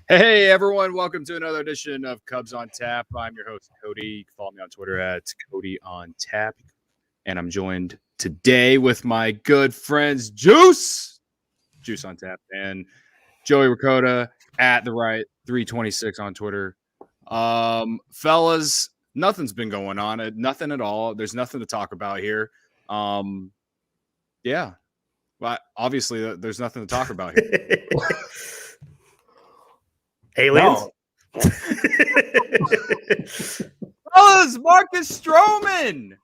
Hey everyone, welcome to another edition of Cubs on Tap. I'm your host, Cody. You can follow me on Twitter at Cody on Tap. And I'm joined today with my good friends Juice on Tap, and Joey Ricotta at the right 326 on Twitter. Fellas, nothing's been going on. Nothing at all. There's nothing to talk about here. Yeah. Well, obviously there's nothing to talk about here. Aliens? No. Fellas, Marcus Stroman.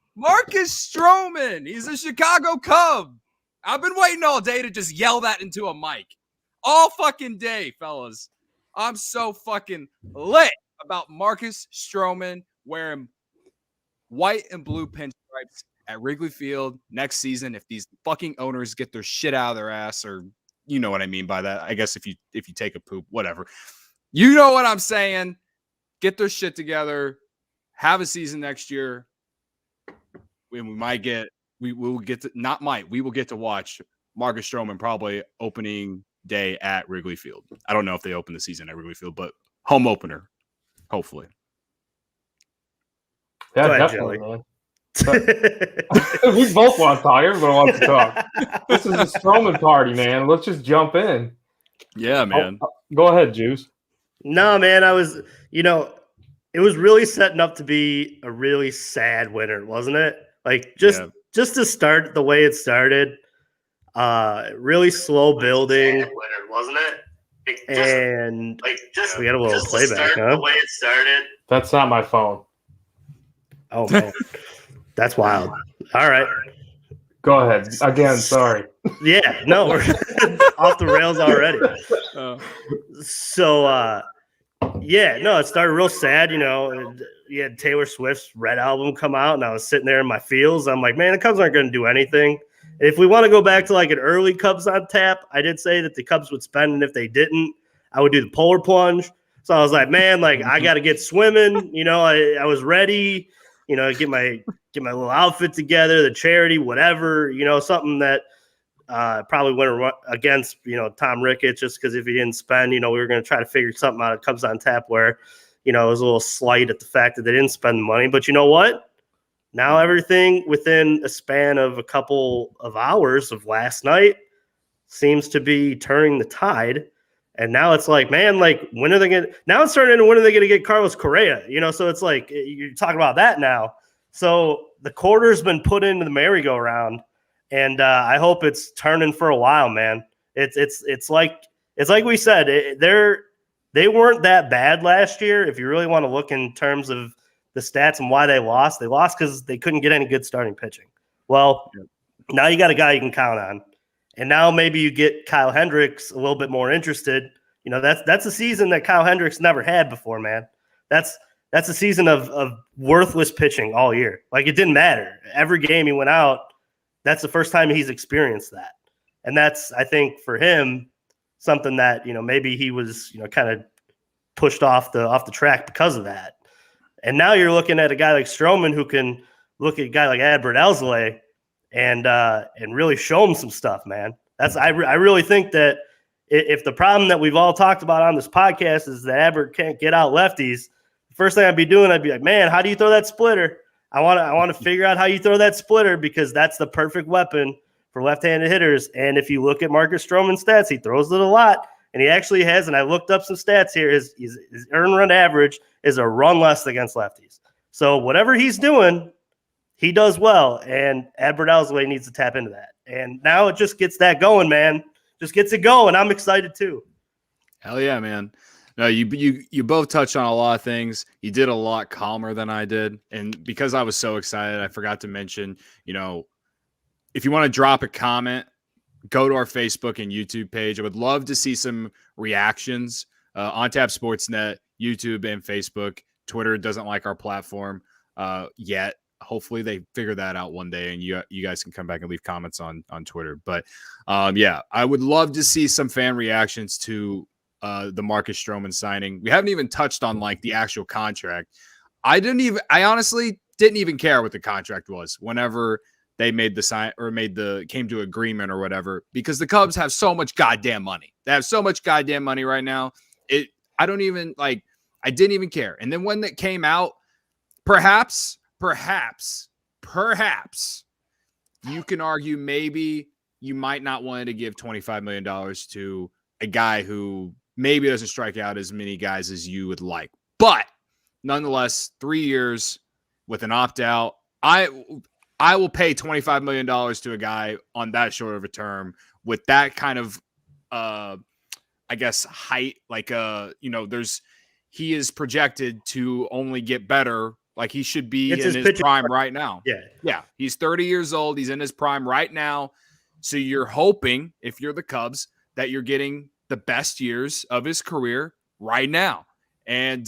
He's a Chicago Cub. I've been waiting all day to just yell that into a mic. All fucking day, fellas. I'm so fucking lit about Marcus Stroman wearing white and blue pinstripes at Wrigley Field next season if these fucking owners get their shit out of their ass, or you know what I mean by that. I guess if you take a poop, whatever. You know what I'm saying? Get their shit together. Have a season next year. We will get to watch Marcus Stroman probably opening day at Wrigley Field. I don't know if they open the season at Wrigley Field, but home opener, hopefully. Yeah, definitely, man. We both want to talk. Everyone wants to talk. This is a Stroman party, man. Let's just jump in. Yeah, man. Go ahead, Juice. No, man, it was really setting up to be a really sad winter, wasn't it? Like just to start the way it started, really slow building, winter, wasn't it? We got a little playback, huh? The way it started. That's not my phone. Oh man, that's wild. All right, go ahead again. Sorry. Yeah, no, we're off the rails already. It started real sad. You had Taylor Swift's Red album come out, and I was sitting there in my feels. I'm like, man, the Cubs aren't going to do anything. And if we want to go back to like an early Cubs on Tap, I did say that the Cubs would spend, and if they didn't, I would do the polar plunge. So I was like, man, like I got to get swimming. I was ready. Get my little outfit together, the charity, whatever. Something that probably went against Tom Ricketts, just because if he didn't spend, we were going to try to figure something out. It comes on Tap where it was a little slight at the fact that they didn't spend the money. But you know what? Now everything within a span of a couple of hours of last night seems to be turning the tide. And now it's like, man, like when are they going to – now it's starting into when are they going to get Carlos Correa? So it's like you're talking about that now. So the quarter's been put into the merry-go-round, and I hope it's turning for a while, man. It's like we said, they weren't that bad last year. If you really want to look in terms of the stats and why they lost because they couldn't get any good starting pitching. Well, now you got a guy you can count on. And now maybe you get Kyle Hendricks a little bit more interested. That's a season that Kyle Hendricks never had before, man. That's a season of worthless pitching all year. Like it didn't matter. Every game he went out, that's the first time he's experienced that. And that's, I think, for him, something that, maybe he was, kind of pushed off the track because of that. And now you're looking at a guy like Stroman who can look at a guy like Adbert Alzolay and really show him some stuff, man. I really think that if the problem that we've all talked about on this podcast is that Adbert can't get out lefties, the first thing I'd be like, man, how do you throw that splitter? I want to figure out how you throw that splitter, because that's the perfect weapon for left-handed hitters. And if you look at Marcus Stroman's stats, he throws it a lot, and he actually has. And I looked up some stats here. His earned run average is a run less against lefties. So whatever he's doing, he does well, and Adbert Alzolay needs to tap into that. And now it just gets that going, man. Just gets it going. I'm excited too. Hell yeah, man. No, you both touched on a lot of things. You did a lot calmer than I did. And because I was so excited, I forgot to mention, if you want to drop a comment, go to our Facebook and YouTube page. I would love to see some reactions on Tap Sportsnet, YouTube, and Facebook. Twitter doesn't like our platform yet. Hopefully they figure that out one day, and you guys can come back and leave comments on Twitter. But I would love to see some fan reactions to the Marcus Stroman signing. We haven't even touched on like the actual contract. I honestly didn't even care what the contract was whenever they made the sign or came to agreement or whatever, because the Cubs have so much goddamn money. They have so much goddamn money right now. I don't even like, I didn't even care. And then when that came out, perhaps you can argue maybe you might not want to give $25 million to a guy who maybe doesn't strike out as many guys as you would like. But nonetheless, 3 years with an opt-out, I will pay $25 million to a guy on that short of a term with that kind of, I guess, height. Like, he is projected to only get better. Like, he should be in his prime right now. Yeah. He's 30 years old. He's in his prime right now. So you're hoping, if you're the Cubs, that you're getting the best years of his career right now. And,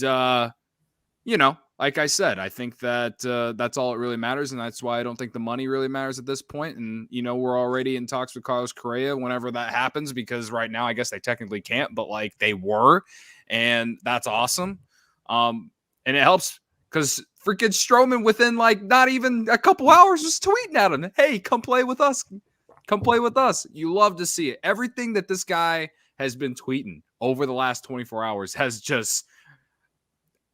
like I said, I think that that's all it really matters. And that's why I don't think the money really matters at this point. And, we're already in talks with Carlos Correa whenever that happens, because right now I guess they technically can't, but like they were. And that's awesome. And it helps because freaking Stroman within like not even a couple hours was tweeting at him, hey, come play with us. Come play with us. You love to see it. Everything that this guy has been tweeting over the last 24 hours has just,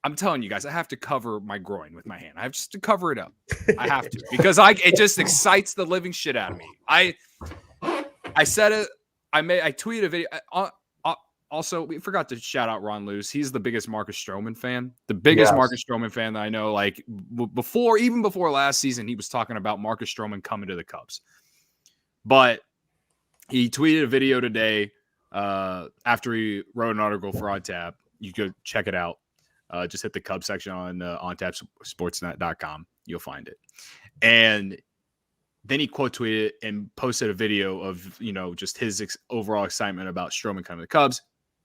I'm telling you guys, I have to cover my groin with my hand. I have just to cover it up. I have to, because it just excites the living shit out of me. I said it. I tweeted a video. Also, we forgot to shout out Ron Luce. He's the biggest Marcus Stroman fan. The biggest Marcus Stroman fan that I know. Like even before last season, he was talking about Marcus Stroman coming to the Cubs. But he tweeted a video today after he wrote an article for OnTap. You could check it out. Just hit the Cubs section on OnTapSportsNet.com. You'll find it. And then he quote tweeted and posted a video of, just his overall excitement about Stroman coming to the Cubs.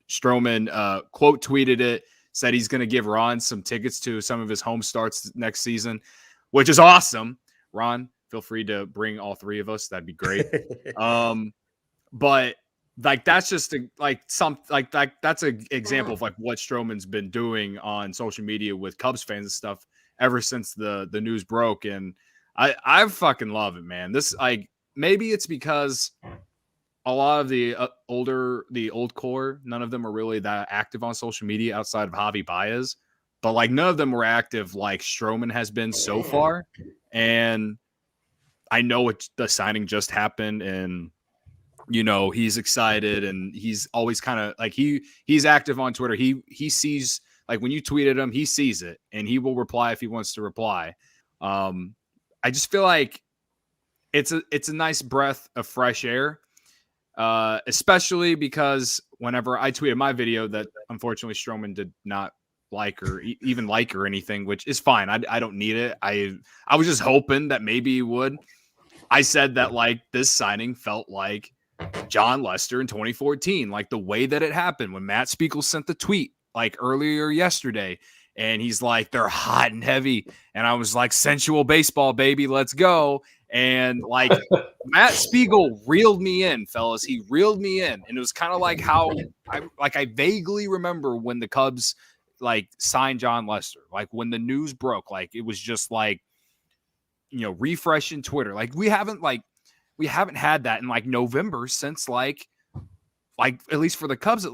Stroman quote tweeted it, said he's going to give Ron some tickets to some of his home starts next season, which is awesome. Ron, feel free to bring all three of us. That'd be great. But like, that's just that's an example of like what Stroman's been doing on social media with Cubs fans and stuff ever since the news broke. And I fucking love it, man. This, like, maybe it's because a lot of the old core, none of them are really that active on social media outside of Javi Baez, but like none of them were active like Stroman has been so far. And I know the signing just happened, and he's excited, and he's always kind of like he's active on Twitter. He sees, like, when you tweet at him, he sees it, and he will reply if he wants to reply. I just feel like it's a nice breath of fresh air, especially because whenever I tweeted my video that unfortunately Stroman did not like or even like or anything, which is fine. I don't need it. I was just hoping that maybe he would. I said that like this signing felt like John Lester in 2014, like the way that it happened when Matt Spiegel sent the tweet like earlier yesterday. And he's like, they're hot and heavy. And I was like, sensual baseball, baby, let's go. And like Matt Spiegel reeled me in, fellas. He reeled me in. And it was kind of like how I vaguely remember when the Cubs like signed John Lester, like when the news broke, like it was just like, refreshing Twitter. Like we haven't had that in like November since like at least for the Cubs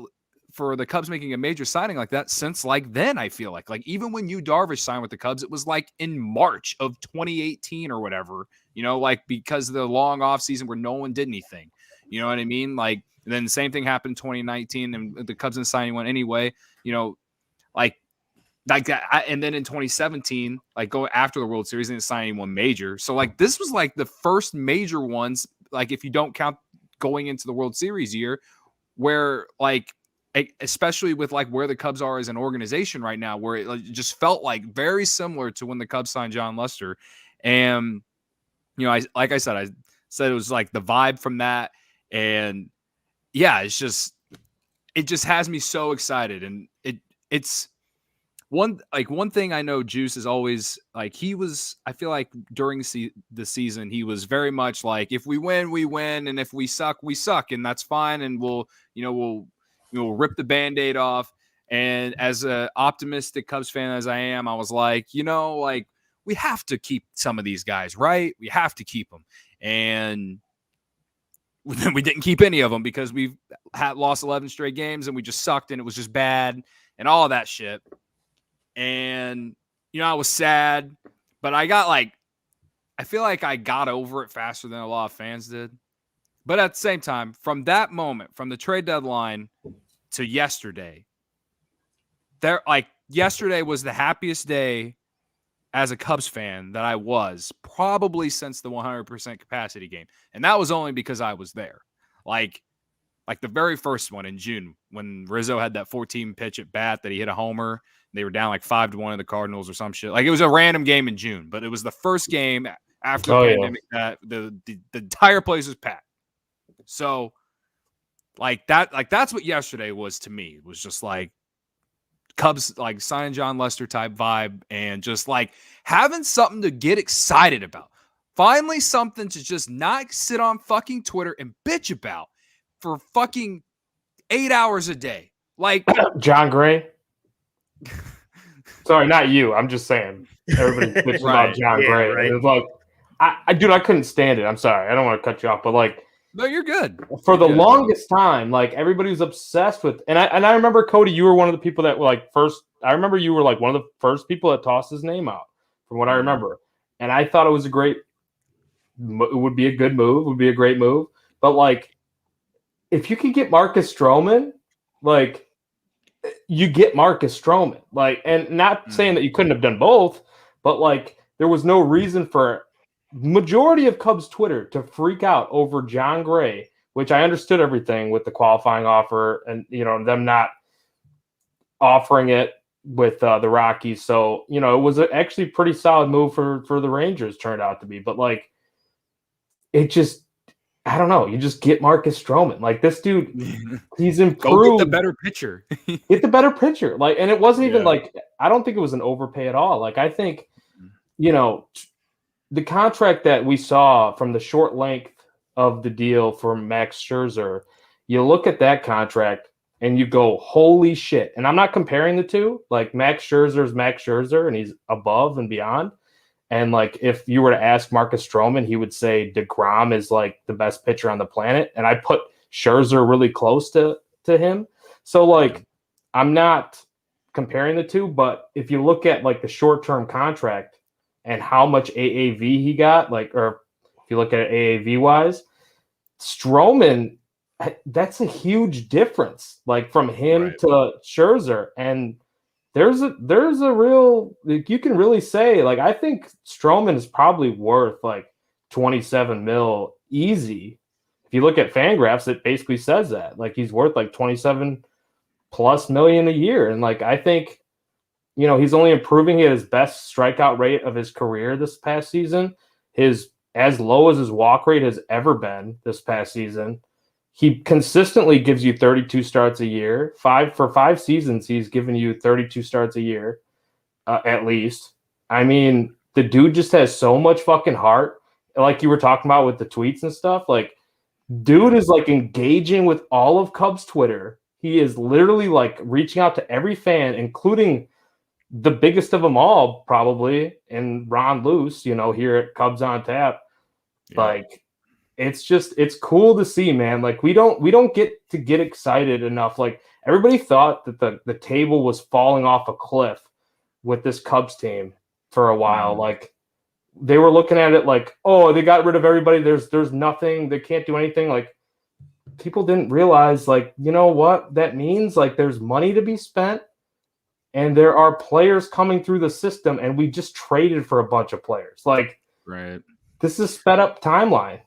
making a major signing like that since like then. I feel like even when Yu Darvish signed with the Cubs, it was like in March of 2018 or whatever, like because of the long off season where no one did anything, you know what I mean? Like, and then the same thing happened in 2019 and the Cubs didn't sign anyone anyway, like that. And then in 2017, like go after the World Series, they didn't sign anyone major. So like this was like the first major ones, like if you don't count going into the World Series year, where like, especially with like where the Cubs are as an organization right now, where it just felt like very similar to when the Cubs signed John Lester. And, I said it was like the vibe from that. And yeah, it just has me so excited. And it's one thing I know Juice is always like, I feel like during the season, he was very much like, if we win, we win. And if we suck, we suck. And that's fine. And we'll rip the Band-Aid off. And as an optimistic Cubs fan as I am, I was like, we have to keep some of these guys, right? We have to keep them. And we didn't keep any of them because we've lost 11 straight games and we just sucked and it was just bad. and all of that shit. And, I was sad, but I feel like I got over it faster than a lot of fans did. But at the same time, from that moment, from the trade deadline to yesterday, yesterday was the happiest day as a Cubs fan that I was probably since the 100% capacity game. And that was only because I was there. Like the very first one in June when Rizzo had that 14 pitch at bat that he hit a homer. They were down like 5-1 in the Cardinals or some shit. Like it was a random game in June, but it was the first game after the pandemic that the entire place was packed. So that's what yesterday was to me. It was just like Cubs, like signing John Lester type vibe and just like having something to get excited about. Finally, something to just not sit on fucking Twitter and bitch about for fucking 8 hours a day. Like John Gray. Sorry, not you. I'm just saying. Everybody's bitching about John Gray. Right. It was like, I couldn't stand it. I'm sorry. I don't want to cut you off, but like, no, you're good. For the longest time, like everybody was obsessed with, and I remember Cody, you were one of the people that were like first. I remember you were like one of the first people that tossed his name out, from what I remember. And I thought it was it would be a good move, would be a great move. But like, if you could get Marcus Stroman, like you get Marcus Stroman, like, and not saying that you couldn't have done both, but like there was no reason for majority of Cubs Twitter to freak out over John Gray, which I understood everything with the qualifying offer and, them not offering it with the Rockies. So, it was actually a pretty solid move for the Rangers turned out to be, but like, it just, I don't know. You just get Marcus Stroman. Like this dude, he's improved. Go get the better pitcher. Get the better pitcher. Like, and it wasn't even like, I don't think it was an overpay at all. Like, I think, the contract that we saw from the short length of the deal for Max Scherzer, you look at that contract and you go, holy shit. And I'm not comparing the two. Like Max Scherzer is Max Scherzer and he's above and beyond. And like if you were to ask Marcus Stroman, he would say DeGrom is like the best pitcher on the planet. And I put Scherzer really close to him. So like I'm not comparing the two, but if you look at like the short-term contract, and how much AAV he got, like, or if you look at it AAV wise, Stroman, that's a huge difference, like from him to Scherzer. And there's a real, like, you can really say, like, I think Stroman is probably worth like 27 mil easy. If you look at Fangraphs, it basically says that, like, he's worth like 27 plus million a year. And like, I think, he's only improving. He had his best strikeout rate of his career this past season. His as low as his walk rate has ever been this past season. He consistently gives you 32 starts a year. For 5 seasons, he's given you 32 starts a year, at least. I mean, the dude just has so much fucking heart. Like you were talking about with the tweets and stuff. Like, dude is like engaging with all of Cubs Twitter. He is literally like reaching out to every fan, including the biggest of them all, probably, and Ron Luce, here at Cubs on Tap. Yeah. Like, it's cool to see, man. Like, we don't get to get excited enough. Like, everybody thought that the table was falling off a cliff with this Cubs team for a while. Like, they were looking at it like, oh, they got rid of everybody. There's nothing. They can't do anything. Like, people didn't realize, like, you know what that means? Like, there's money to be spent. And there are players coming through the system, and we just traded for a bunch of players. Like, this is sped up timeline.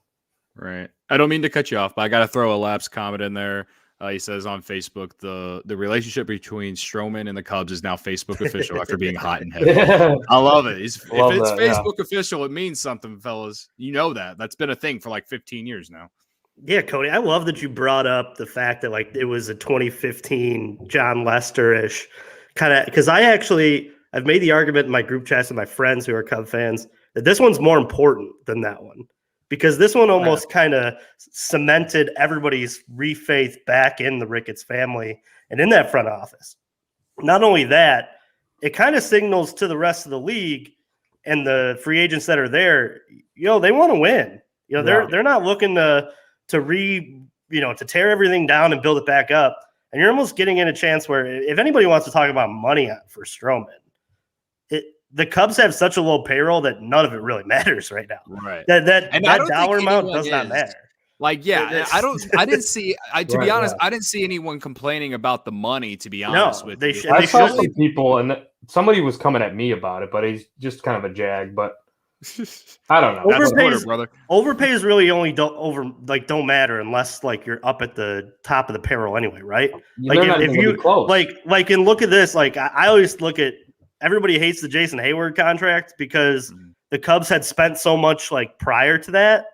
Right. I don't mean to cut you off, but I got to throw a Laps comment in there. He says on Facebook, the relationship between Stroman and the Cubs is now Facebook official after being hot and heavy. I love it. If it's Facebook official, it means something, fellas. You know that. That's been a thing for like 15 years now. Yeah, Cody, I love that you brought up the fact that like it was a 2015 John Lester-ish kind of, because I've made the argument in my group chats with my friends who are Cub fans that this one's more important than that one, because this one almost kind of cemented everybody's re-faith back in the Ricketts family and in that front office. Not only that, it kind of signals to the rest of the league and the free agents that are there, they want to win. They're not looking to tear everything down and build it back up. And you're almost getting in a chance where if anybody wants to talk about money for Stroman, the Cubs have such a low payroll that none of it really matters right now. Right. That dollar amount does not matter. Like, yeah, I didn't see, to be honest, yeah. I didn't see anyone complaining about the money, to be honest with you. I saw some people, and somebody was coming at me about it, but he's just kind of a jag, but I don't know. That's Twitter, brother. Overpays really only don't matter unless like you're up at the top of the payroll anyway, right? Like if you close. like and look at this, like I always look at everybody hates the Jason Hayward contract because the Cubs had spent so much like prior to that,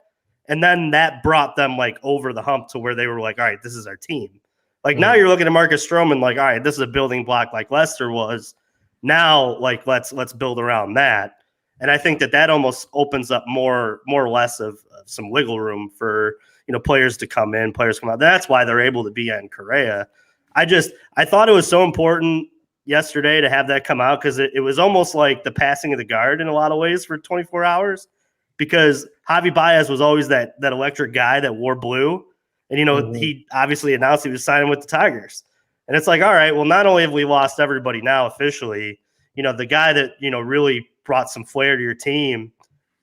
and then that brought them like over the hump to where they were like, all right, this is our team. Like now you're looking at Marcus Stroman like, all right, this is a building block like Lester was. Now like let's build around that. And I think that almost opens up more or less of some wiggle room for, players to come in, players come out. That's why they're able to be on Correa. I thought it was so important yesterday to have that come out because it was almost like the passing of the guard in a lot of ways for 24 hours because Javi Baez was always that electric guy that wore blue. And, he obviously announced he was signing with the Tigers. And it's like, all right, well, not only have we lost everybody now officially, the guy that, really brought some flair to your team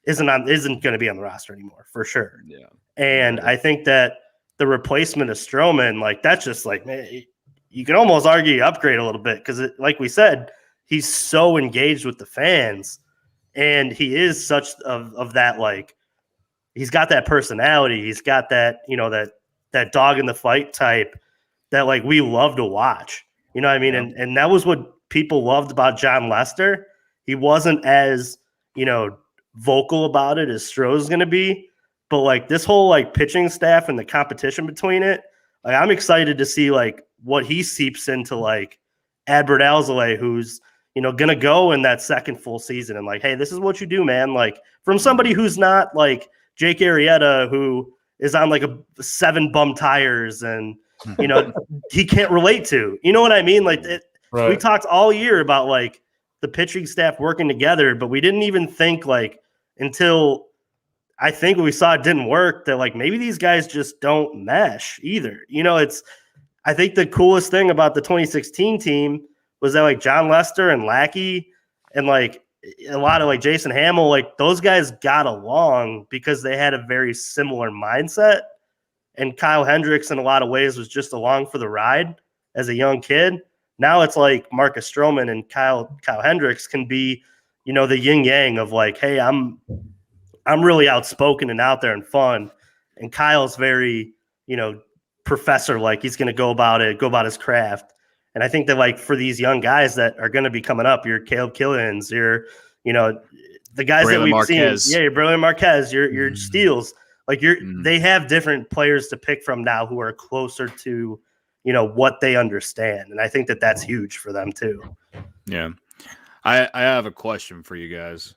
isn't going to be on the roster anymore for sure. Yeah. And I think that the replacement of Stroman, like that's just like, man, you can almost argue you upgrade a little bit because like we said, he's so engaged with the fans and he is such of that, like he's got that personality. He's got that, that dog in the fight type that like we love to watch, you know what I mean? Yeah. And that was what people loved about John Lester. He wasn't as, vocal about it as Stro's going to be, but like this whole like pitching staff and the competition between it, like I'm excited to see like what he seeps into like Adbert Alzolay, who's, going to go in that second full season and like, hey, this is what you do, man. Like from somebody who's not like Jake Arrieta, who is on like 7 bum tires and, he can't relate to, you know what I mean? Like right. We talked all year about like the pitching staff working together, but we didn't even think like until I think we saw it didn't work that like maybe these guys just don't mesh either. I think the coolest thing about the 2016 team was that like John Lester and Lackey and like a lot of like Jason Hamill, like those guys got along because they had a very similar mindset. And Kyle Hendricks in a lot of ways was just along for the ride as a young kid. Now it's like Marcus Stroman and Kyle Hendricks can be, the yin yang of like, hey, I'm really outspoken and out there and fun. And Kyle's very, professor, like he's going to go about his craft. And I think that like for these young guys that are going to be coming up, your Caleb Killians, your, the guys Braylon that we've Marquez. Seen, your Braylon Marquez, your Steels, like they have different players to pick from now who are closer to, what they understand. And I think that that's huge for them too. Yeah. I have a question for you guys.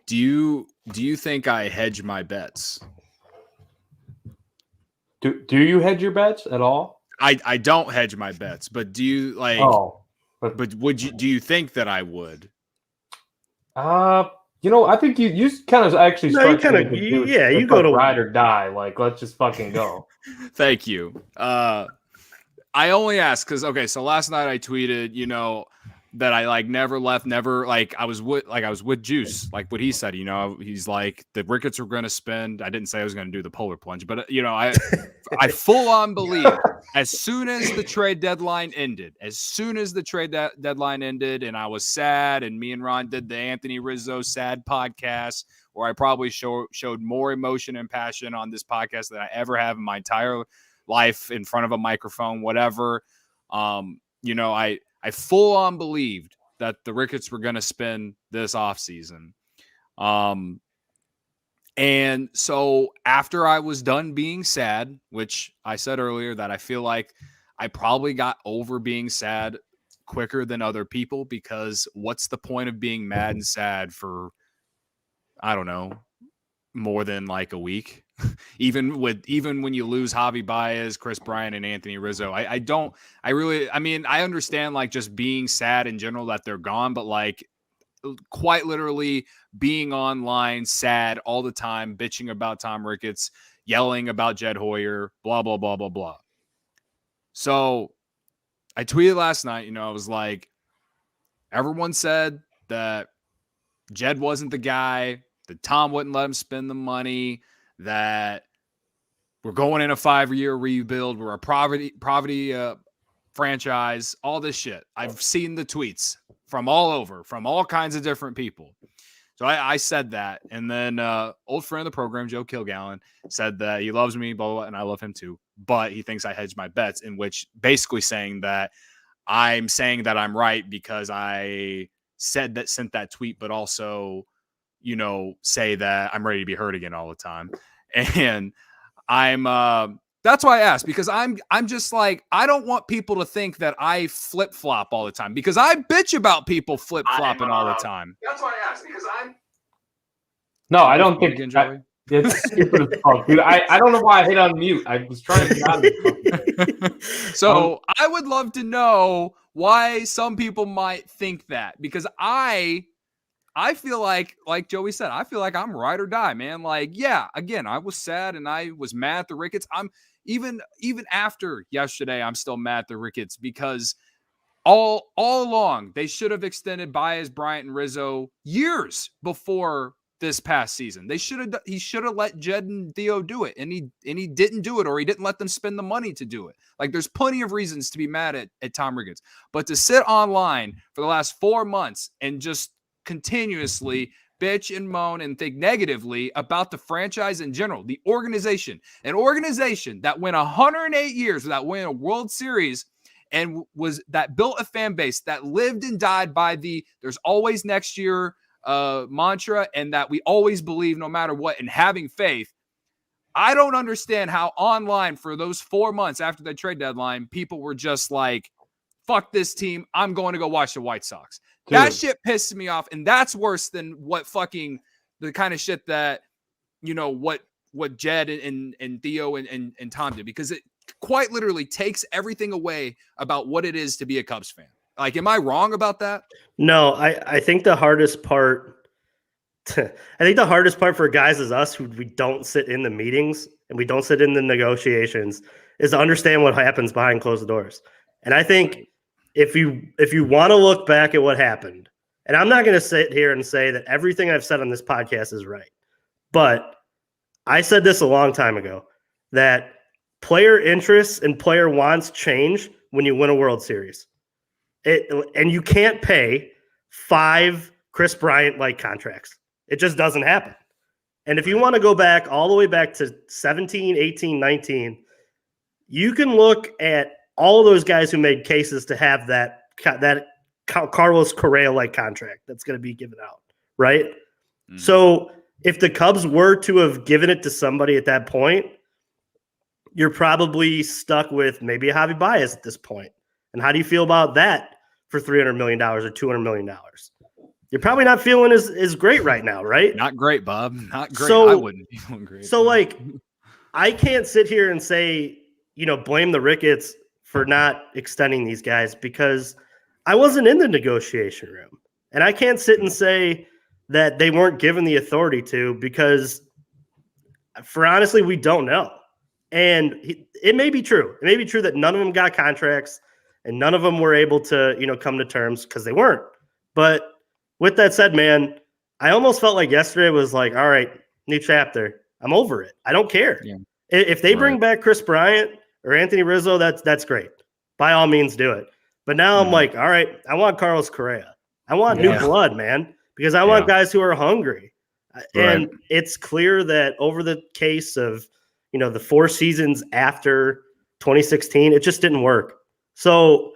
Do you think I hedge my bets? Do you hedge your bets at all? I don't hedge my bets, but do you like? Oh, but do you think that I would? I think you kind of actually start you go to ride or die. Like let's just fucking go. Thank you. I only ask because so last night I tweeted, that I like never left, I was with Juice, like what he said, he's like the Ricketts were going to spend. I didn't say I was going to do the polar plunge, but I full on believe as soon as the trade deadline ended, and I was sad, and me and Ron did the Anthony Rizzo sad podcast where I probably showed more emotion and passion on this podcast than I ever have in my entire life in front of a microphone, whatever. I full on believed that the Ricketts were going to spend this offseason. And so after I was done being sad, which I said earlier that I feel like I probably got over being sad quicker than other people, because what's the point of being mad and sad for, I don't know, more than like a week? even when you lose Javi Baez, Chris Bryant, and Anthony Rizzo, I understand like just being sad in general that they're gone, but like quite literally being online sad all the time, bitching about Tom Ricketts, yelling about Jed Hoyer, blah, blah, blah, blah, blah. So I tweeted last night, I was like, everyone said that Jed wasn't the guy, that Tom wouldn't let him spend the money, that we're going in a 5-year rebuild, we're a poverty franchise, all this shit. I've seen the tweets from all over, from all kinds of different people. So I said that. And then old friend of the program, Joe Kilgallen, said that he loves me, blah, blah, blah, and I love him too. But he thinks I hedge my bets, in which basically saying that I'm saying that I'm right because I sent that tweet, but also, say that I'm ready to be hurt again all the time. And I'm that's why I asked, because I'm just like, I don't want people to think that I flip flop all the time, because I bitch about people flip flopping all the time. That's why I asked, because No, I don't think it's stupid as fuck, dude. I don't know why I hit on mute. I was trying to get out of it. So I would love to know why some people might think that, because I feel like Joey said, I feel like I'm ride or die, man. Like, yeah, again, I was sad and I was mad at the Ricketts. I'm even after yesterday, I'm still mad at the Ricketts, because all along they should have extended Baez, Bryant, and Rizzo years before this past season. He should have let Jed and Theo do it, and he didn't do it, or he didn't let them spend the money to do it. Like, there's plenty of reasons to be mad at Tom Ricketts, but to sit online for the last 4 months and just continuously bitch and moan and think negatively about the franchise in general, the organization, an organization that went 108 years without winning a World Series, and that built a fan base that lived and died by the "there's always next year" mantra, and that we always believe no matter what, and having faith. I don't understand how online for those 4 months after the trade deadline, people were just like, fuck this team, I'm going to go watch the White Sox. Dude. That shit pisses me off, and that's worse than what fucking the kind of shit that, what Jed and Theo and Tom did, because it quite literally takes everything away about what it is to be a Cubs fan. Like, am I wrong about that? No, I think the hardest part for guys as us, who we don't sit in the meetings and we don't sit in the negotiations, is to understand what happens behind closed doors. And I think if you want to look back at what happened, and I'm not going to sit here and say that everything I've said on this podcast is right, but I said this a long time ago, that player interests and player wants change when you win a World Series. And you can't pay 5 Chris Bryant-like contracts. It just doesn't happen. And if you want to go back all the way back to 17, 18, 19, you can look at all of those guys who made cases to have that Carlos Correa-like contract that's going to be given out, right? Mm-hmm. So if the Cubs were to have given it to somebody at that point, you're probably stuck with maybe a Javi Baez at this point. And how do you feel about that for $300 million or $200 million? You're probably not feeling as great right now, right? Not great, Bob. Not great. So, I wouldn't be feeling great. So, like, I can't sit here and say, blame the Ricketts for not extending these guys, because I wasn't in the negotiation room. And I can't sit and say that they weren't given the authority to, because for honestly, we don't know. And it may be true. It may be true that none of them got contracts and none of them were able to, come to terms, because they weren't. But with that said, man, I almost felt like yesterday was like, all right, new chapter. I'm over it. I don't care. Yeah. If they bring back Chris Bryant or Anthony Rizzo, that's great. By all means, do it. But now I'm like, all right, I want Carlos Correa. I want new blood, man, because I want guys who are hungry. Right. And it's clear that over the case of, the 4 seasons after 2016, it just didn't work. So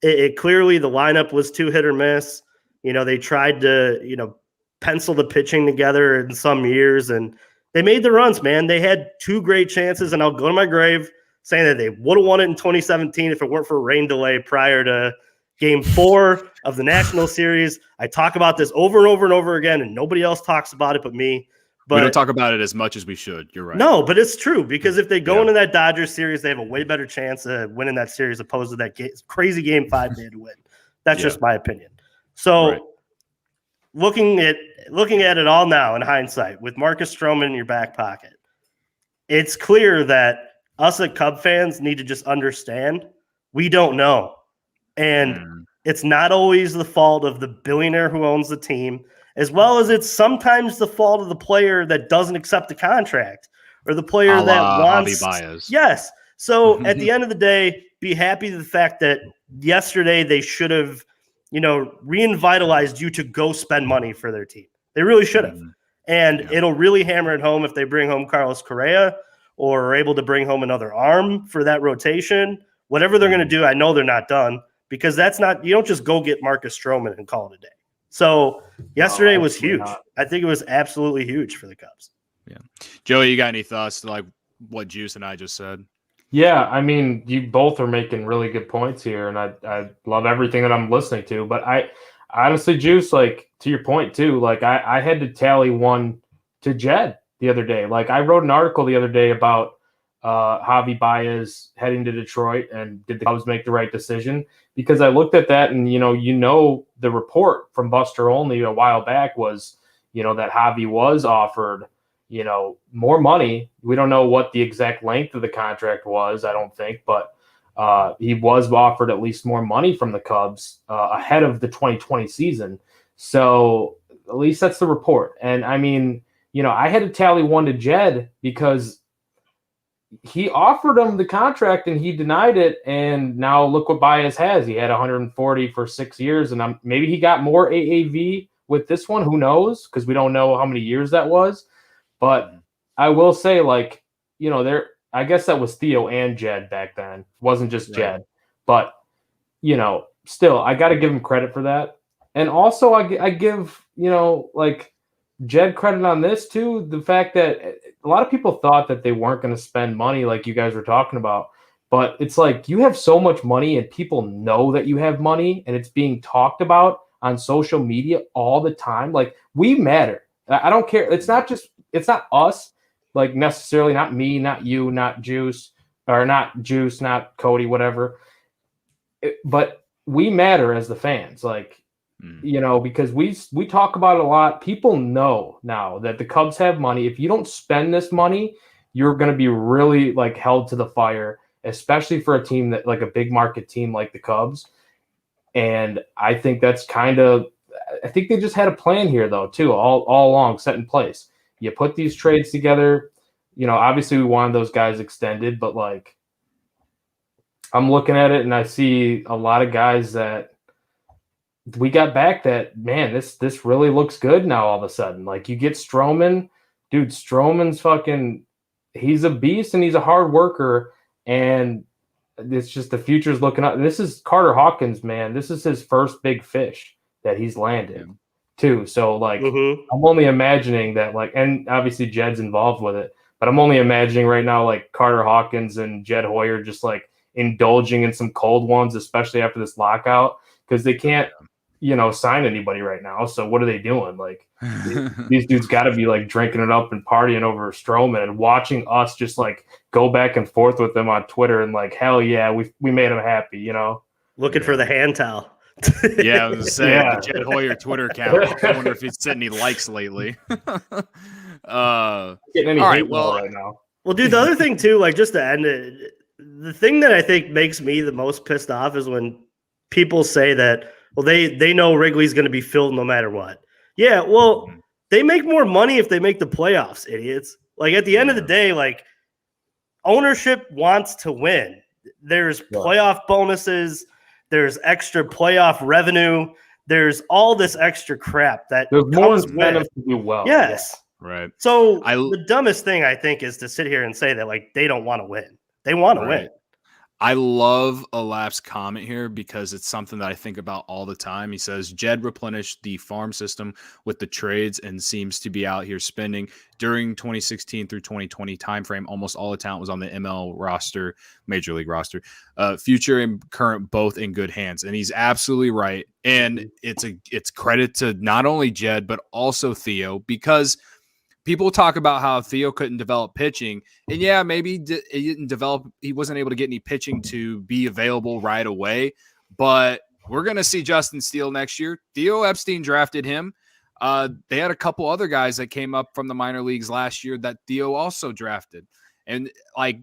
it clearly, the lineup was too hit or miss. They tried to, pencil the pitching together in some years, and they made the runs, man. They had 2 great chances, and I'll go to my grave saying that they would have won it in 2017 if it weren't for a rain delay prior to Game 4 of the National Series. I talk about this over and over and over again, and nobody else talks about it but me. But we don't talk about it as much as we should. You're right. No, but it's true, because if they go into that Dodgers series, they have a way better chance of winning that series opposed to that crazy Game 5 they had to win. That's just my opinion. So looking at it all now in hindsight, with Marcus Stroman in your back pocket, it's clear that us as Cub fans need to just understand We don't know. And it's not always the fault of the billionaire who owns the team, as well as it's sometimes the fault of the player that doesn't accept the contract or the player that wants. Javi Baez. Yes. So at the end of the day, be happy to the fact that yesterday they should have, reinvitalized you to go spend money for their team. They really should have. And it'll really hammer it home if they bring home Carlos Correa or are able to bring home another arm for that rotation. Whatever they're going to do, I know they're not done, because that's not – you don't just go get Marcus Stroman and call it a day. So yesterday was huge. I think it was absolutely huge for the Cubs. Yeah. Joey, you got any thoughts to like what Juice and I just said? Yeah, I mean, you both are making really good points here, and I love everything that I'm listening to. But I honestly, Juice, like to your point too, like I had to tally one to Jed the other day. Like I wrote an article the other day about Javi Baez heading to Detroit, and did the Cubs make the right decision? Because I looked at that, and the report from Buster Olney a while back was that Javi was offered more money. We don't know what the exact length of the contract was, I don't think, but he was offered at least more money from the Cubs ahead of the 2020 season. So at least that's the report. And I mean, I had to tally one to Jed because he offered him the contract and he denied it. And now look what Baez has. He had 140 for 6 years, and maybe he got more AAV with this one. Who knows? Because we don't know how many years that was. But I will say, like, I guess that was Theo and Jed back then. It wasn't just Jed. But, still, I got to give him credit for that. And also I give, Jed credit on this too. The fact that a lot of people thought that they weren't going to spend money like you guys were talking about. But it's like you have so much money and people know that you have money and it's being talked about on social media all the time. Like, we matter. I don't care. It's not us, like necessarily, not me, not you, not Juice, or not Juice, not Cody, whatever. But we matter as the fans, like, because we talk about it a lot. People know now that the Cubs have money. If you don't spend this money, you're going to be really like held to the fire, especially for a team that like a big market team like the Cubs. And I think that's I think they just had a plan here though, too, all along set in place. You put these trades together, obviously we wanted those guys extended, but like I'm looking at it and I see a lot of guys that we got back that, man, this really looks good now all of a sudden. Like you get Stroman, dude, Stroman's he's a beast and he's a hard worker, and it's just the future's looking up. And this is Carter Hawkins, man. This is his first big fish that he's landed too. So like I'm only imagining that, like, and obviously Jed's involved with it, but I'm only imagining right now like Carter Hawkins and Jed Hoyer just like indulging in some cold ones, especially after this lockout, because they can't sign anybody right now. So what are they doing? Like these dudes got to be like drinking it up and partying over Stroman and watching us just like go back and forth with them on Twitter and like, hell yeah, we made them happy, looking for the hand towel. Yeah, I was saying the Jed Hoyer Twitter account. I wonder if he's sent any likes lately. Getting any all hate right, well, right now. Well, dude, the other thing too, like just to end it, the thing that I think makes me the most pissed off is when people say that, well, they know Wrigley's going to be filled no matter what. Yeah, well, they make more money if they make the playoffs, idiots. Like at the end of the day, like ownership wants to win. There's playoff bonuses. There's extra playoff revenue. There's all this extra crap that there's more comes incentive with. to do well. Yes. Yeah. Right. So the dumbest thing I think is to sit here and say that like they don't want to win. They want to win. I love Alap's comment here because it's something that I think about all the time. He says, Jed replenished the farm system with the trades and seems to be out here spending. During 2016 through 2020 timeframe, almost all the talent was on the ML roster, Major League roster. Future and current both in good hands. And he's absolutely right. And it's credit to not only Jed, but also Theo, because people talk about how Theo couldn't develop pitching, and yeah, maybe he didn't develop. He wasn't able to get any pitching to be available right away. But we're going to see Justin Steele next year. Theo Epstein drafted him. They had a couple other guys that came up from the minor leagues last year that Theo also drafted. And like,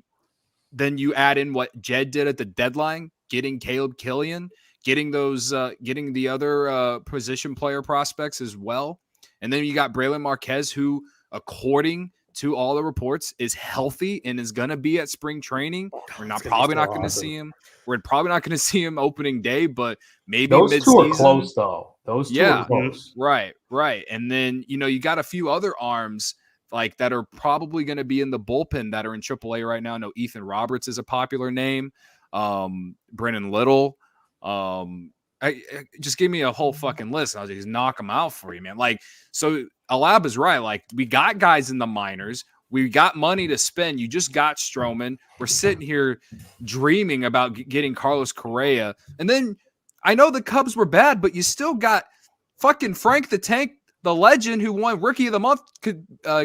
then you add in what Jed did at the deadline. getting Caleb Killian, getting the other position player prospects as well. And then you got Braylon Marquez, who, according to all the reports, is healthy and is going to be at spring training. We're probably not going to see him. We're probably not going to see him opening day, but maybe those mid-season. two are close, though. Those two are close. Right. And then, you got a few other arms like that are probably going to be in the bullpen that are in AAA right now. I know Ethan Roberts is a popular name. Brennan Little. Just give me a whole fucking list. I'll just knock them out for you, man. Like, so Alab is right. Like, we got guys in the minors. We got money to spend. You just got Stroman. We're sitting here dreaming about getting Carlos Correa. And then I know the Cubs were bad, but you still got fucking Frank the Tank, the legend who won Rookie of the Month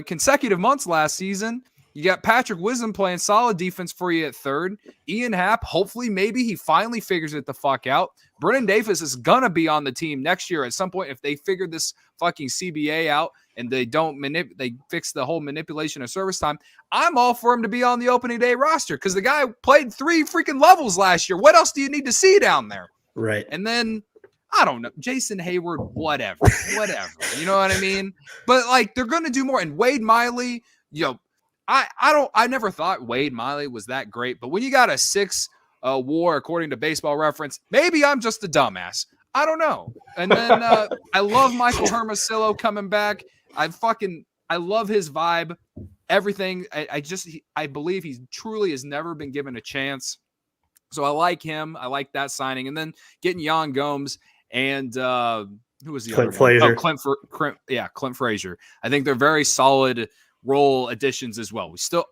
consecutive months last season. You got Patrick Wisdom playing solid defense for you at third. Ian Happ, hopefully, maybe he finally figures it the fuck out. Brennan Davis is going to be on the team next year at some point if they figure this fucking CBA out and they they fix the whole manipulation of service time. I'm all for him to be on the opening day roster because the guy played 3 freaking levels last year. What else do you need to see down there? Right. And then, I don't know, Jason Hayward, whatever. You know what I mean? But, like, they're going to do more. And Wade Miley, I never thought Wade Miley was that great, but when you got a 6 WAR according to Baseball Reference, maybe I'm just a dumbass. I don't know. And then I love Michael Hermasillo coming back. I love his vibe, everything. I believe he truly has never been given a chance. So I like him. I like that signing. And then getting Yan Gomes and who was the Clint other Frazier. one? Clint Frazier. I think they're very solid role additions as well. We still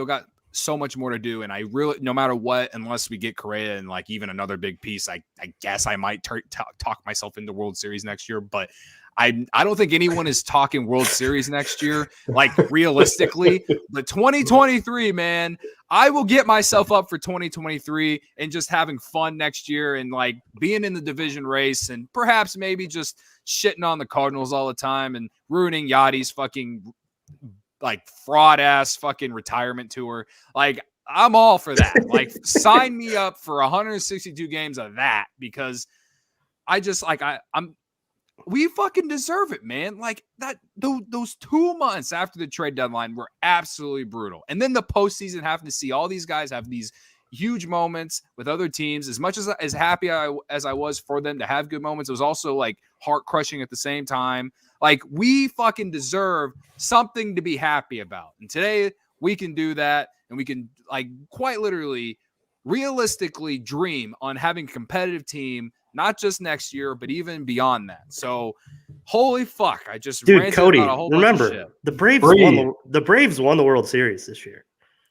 got so much more to do, and I really, no matter what, unless we get Correa and like even another big piece, I guess I might talk myself into World Series next year, but I don't think anyone is talking World Series next year, like realistically. But 2023, man, I will get myself up for 2023 and just having fun next year and like being in the division race and perhaps maybe just shitting on the Cardinals all the time and ruining Yachty's fucking like fraud ass fucking retirement tour. Like, I'm all for that. Like, sign me up for 162 games of that because I just like, we fucking deserve it, man. Like that, those 2 months after the trade deadline were absolutely brutal. And then the postseason, having to see all these guys have these huge moments with other teams, as much as happy as I was for them to have good moments, it was also like heart crushing at the same time. Like, we fucking deserve something to be happy about. And today we can do that. And we can, like, quite literally, realistically dream on having a competitive team, not just next year, but even beyond that. So, holy fuck. I just ranted Cody, about a whole bunch of shit. the Braves won the World Series this year.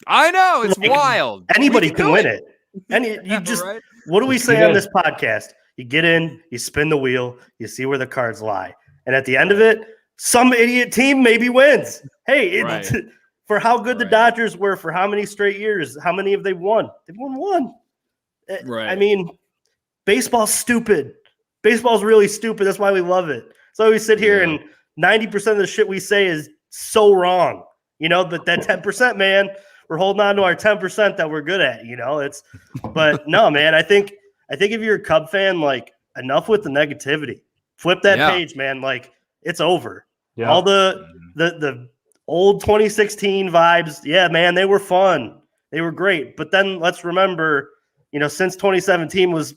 I know. It's like, wild. Anybody can win it. Right? What do we say on this podcast? You get in, you spin the wheel, you see where the cards lie. And at the end of it, some idiot team maybe wins. Hey, for how good the Dodgers were for how many straight years, how many have they won? They've won one. Right. I mean, baseball's stupid. Baseball's really stupid. That's why we love it. So we sit here and 90% of the shit we say is so wrong. But that 10%, man, we're holding on to our 10% that we're good at. But no, man, I think if you're a Cub fan, like, enough with the negativity. Flip that page, man. Like, it's over. Yeah. All the old 2016 vibes, yeah, man, they were fun. They were great. But then let's remember, since 2017 was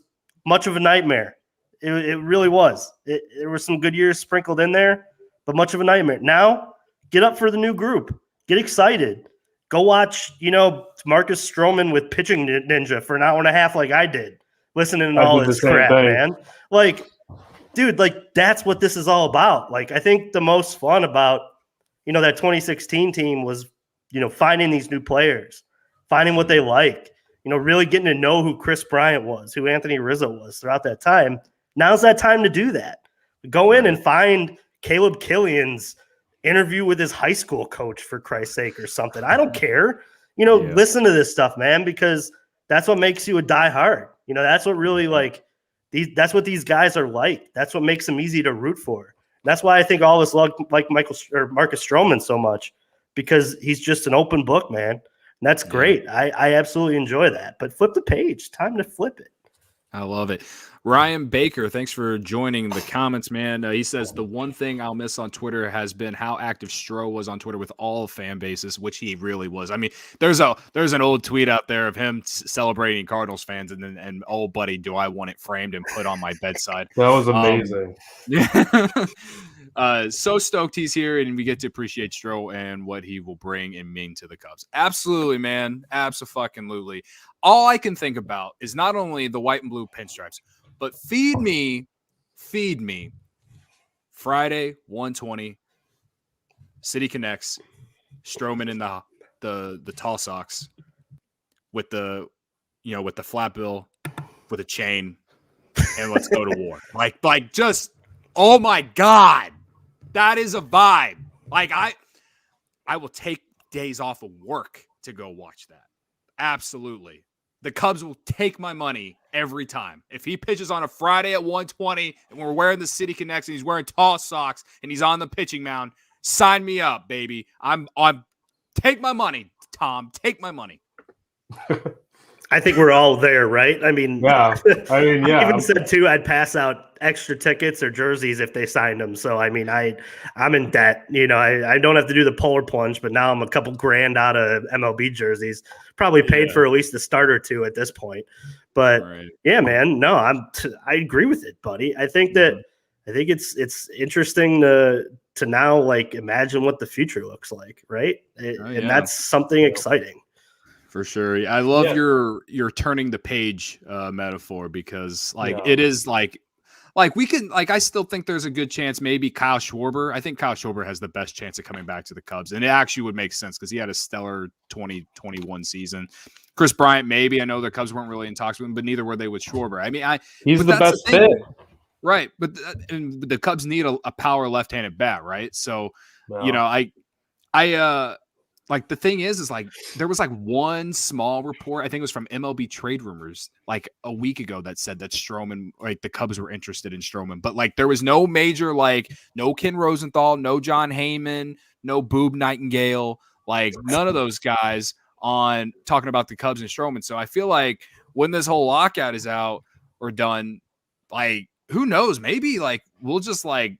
much of a nightmare. It really was. There were some good years sprinkled in there, but much of a nightmare. Now, get up for the new group. Get excited. Go watch, Marcus Stroman with Pitching Ninja for an hour and a half like I did, listening to all this crap, man. Like, dude, like, that's what this is all about. Like, I think the most fun about, that 2016 team was, finding these new players, finding what they like, really getting to know who Chris Bryant was, who Anthony Rizzo was throughout that time. Now's that time to do that. Go in and find Caleb Killian's interview with his high school coach, for Christ's sake, or something. I don't care. Listen to this stuff, man, because that's what makes you a diehard. That's what really, like, that's what these guys are like. That's what makes them easy to root for. That's why I think all of us like Marcus Stroman so much, because he's just an open book, man. And that's great. I absolutely enjoy that. But flip the page. Time to flip it. I love it. Ryan Baker, thanks for joining the comments, man. He says the one thing I'll miss on Twitter has been how active Stro was on Twitter with all fan bases, which he really was. I mean, there's an old tweet out there of him celebrating Cardinals fans, and oh, buddy, do I want it framed and put on my bedside? That was amazing. Yeah. So stoked he's here, and we get to appreciate Stro and what he will bring and mean to the Cubs. Absolutely, man. Absolutely. All I can think about is not only the white and blue pinstripes, but feed me, Friday, 1:20, City Connects, Stroman in the tall socks with the flat bill, with a chain, and let's go to war. Like just, oh my God, that is a vibe. Like I will take days off of work to go watch that. Absolutely. The Cubs will take my money every time. If he pitches on a Friday at 1:20 and we're wearing the City Connects and he's wearing tall socks and he's on the pitching mound, sign me up, baby. I'm take my money, Tom. Take my money. I think we're all there, right? I mean, yeah. I even said too, I'd pass out extra tickets or jerseys if they signed them. So I mean, I'm in debt. You know, I don't have to do the polar plunge, but now I'm a couple grand out of MLB jerseys. Probably paid for at least the start or two at this point. But yeah, man, no, I agree with it, buddy. I think it's interesting to now like imagine what the future looks like, right? And that's something exciting. For sure. I love your turning the page metaphor, because it is like we can, like, I still think there's a good chance maybe Kyle Schwarber. I think Kyle Schwarber has the best chance of coming back to the Cubs, and it actually would make sense because he had a stellar 2021 season. Chris Bryant, maybe. I know the Cubs weren't really in talks with him, but neither were they with Schwarber. I mean, he's the best fit. Right. But the Cubs need a power left-handed bat, right? So, you know, I like, the thing is like there was like one small report, I think it was from MLB Trade Rumors, like a week ago, that said that Stroman, like the Cubs were interested in Stroman, but like there was no major, like no Ken Rosenthal, no John Heyman, no Boob Nightingale, like none of those guys on talking about the Cubs and Stroman. So I feel like when this whole lockout is out or done, like who knows, maybe like we'll just like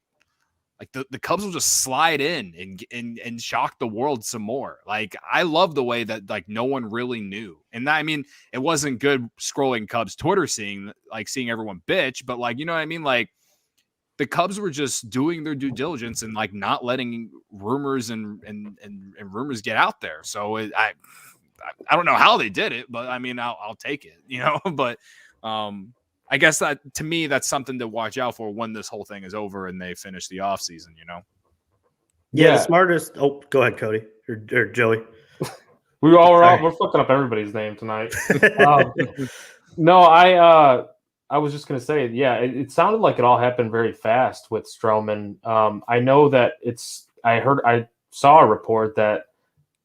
the Cubs will just slide in and shock the world some more. Like, I love the way that like no one really knew. And that, I mean, it wasn't good scrolling Cubs Twitter seeing everyone bitch, but like, you know what I mean? Like, the Cubs were just doing their due diligence and like not letting rumors and rumors get out there. So I don't know how they did it, but I mean, I'll take it, you know, but I guess that, to me, that's something to watch out for when this whole thing is over and they finish the offseason, you know? Yeah, the smartest. Oh, go ahead, Cody or Joey. We're fucking up everybody's name tonight. No, I was just gonna say, it sounded like it all happened very fast with Stroman. I know that I saw a report that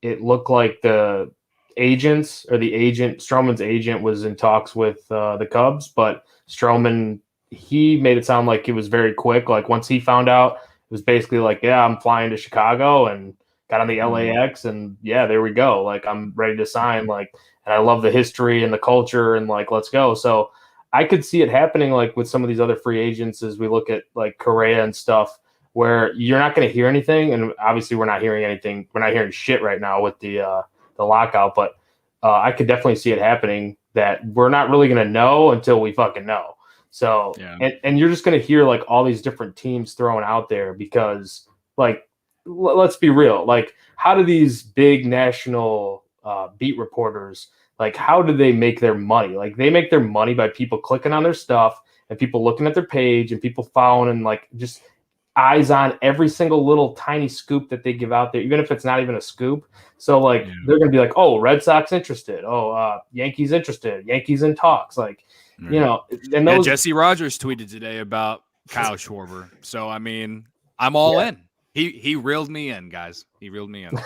it looked like the Stroman's agent was in talks with the Cubs, but Stroman, he made it sound like it was very quick. Like once he found out, it was basically like, yeah, I'm flying to Chicago, and got on the LAX, and yeah, there we go. Like, I'm ready to sign. Like, and I love the history and the culture, and like, let's go. So I could see it happening like with some of these other free agents as we look at like Correa and stuff, where you're not going to hear anything. And obviously we're not hearing anything. We're not hearing shit right now with the lockout, but I could definitely see it happening that we're not really going to know until we fucking know. So, and you're just going to hear like all these different teams thrown out there because, like, let's be real. Like, how do these big national beat reporters, like, how do they make their money? Like, they make their money by people clicking on their stuff and people looking at their page and people following and like just eyes on every single little tiny scoop that they give out there, even if it's not even a scoop. So like they're gonna be like, oh, Red Sox interested, Yankees interested, Yankees in talks, like you know. And those Jesse Rogers tweeted today about Kyle Schwarber. So I mean, I'm all in. He reeled me in, guys. He reeled me in.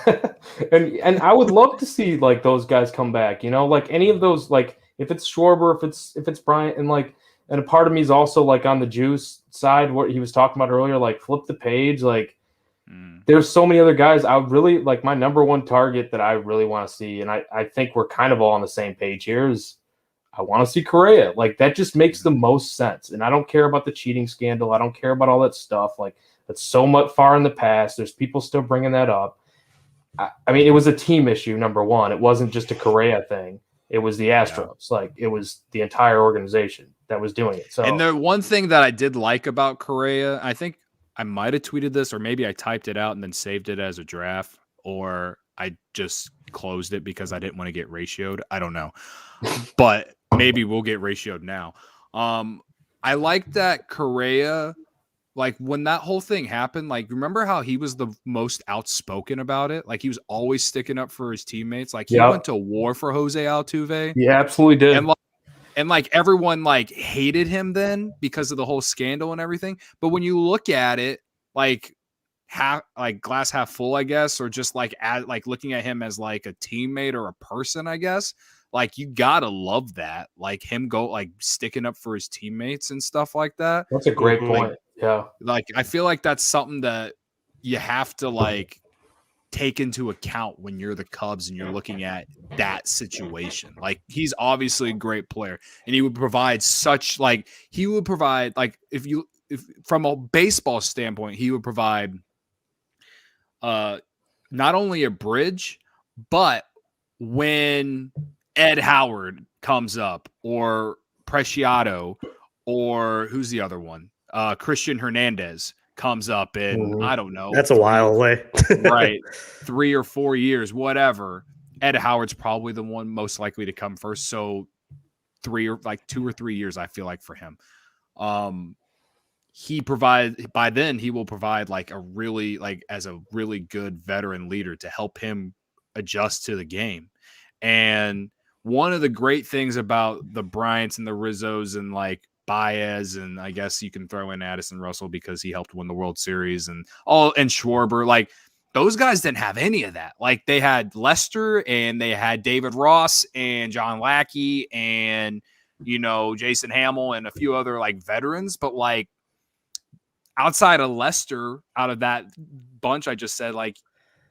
and I would love to see like those guys come back, you know, like any of those, like if it's Schwarber, if it's Bryant, and like, and a part of me is also like on the Juice side, what he was talking about earlier, like flip the page. Like there's so many other guys. I would really like, my number one target that I really want to see, and I think we're kind of all on the same page here, is I want to see Correa. Like, that just makes the most sense. And I don't care about the cheating scandal. I don't care about all that stuff. Like, that's so much far in the past. There's people still bringing that up. I mean, it was a team issue, number one. It wasn't just a Correa thing. It was the Astros. Like, it was the entire organization that was doing it. So, and the one thing that I did like about Correa, I think I might have tweeted this, or maybe I typed it out and then saved it as a draft, or I just closed it because I didn't want to get ratioed. I don't know. But maybe we'll get ratioed now. I like that Correa, like when that whole thing happened, like remember how he was the most outspoken about it? Like he was always sticking up for his teammates. Like he went to war for Jose Altuve. He absolutely did. And like everyone like hated him then because of the whole scandal and everything. But when you look at it, like glass half full, I guess, or just like looking at him as like a teammate or a person, I guess. Like you gotta love that, like him sticking up for his teammates and stuff like that. That's a great point. Yeah, like I feel like that's something that you have to like take into account when you're the Cubs and you're looking at that situation. Like he's obviously a great player, and he would provide if from a baseball standpoint, he would provide not only a bridge, but when Ed Howard comes up, or Preciado, or who's the other one? Christian Hernandez comes up in, I don't know. That's a while away. Right. 3 or 4 years, whatever. Ed Howard's probably the one most likely to come first. So 2 or 3 years, I feel like, for him. By then he will provide as a really good veteran leader to help him adjust to the game. And one of the great things about the Bryants and the Rizzos and like Baez, and I guess you can throw in Addison Russell because he helped win the World Series, and Schwarber, like those guys didn't have any of that. Like they had Lester, and they had David Ross and John Lackey and, Jason Hamill and a few other like veterans. But like outside of Lester, out of that bunch I just said, like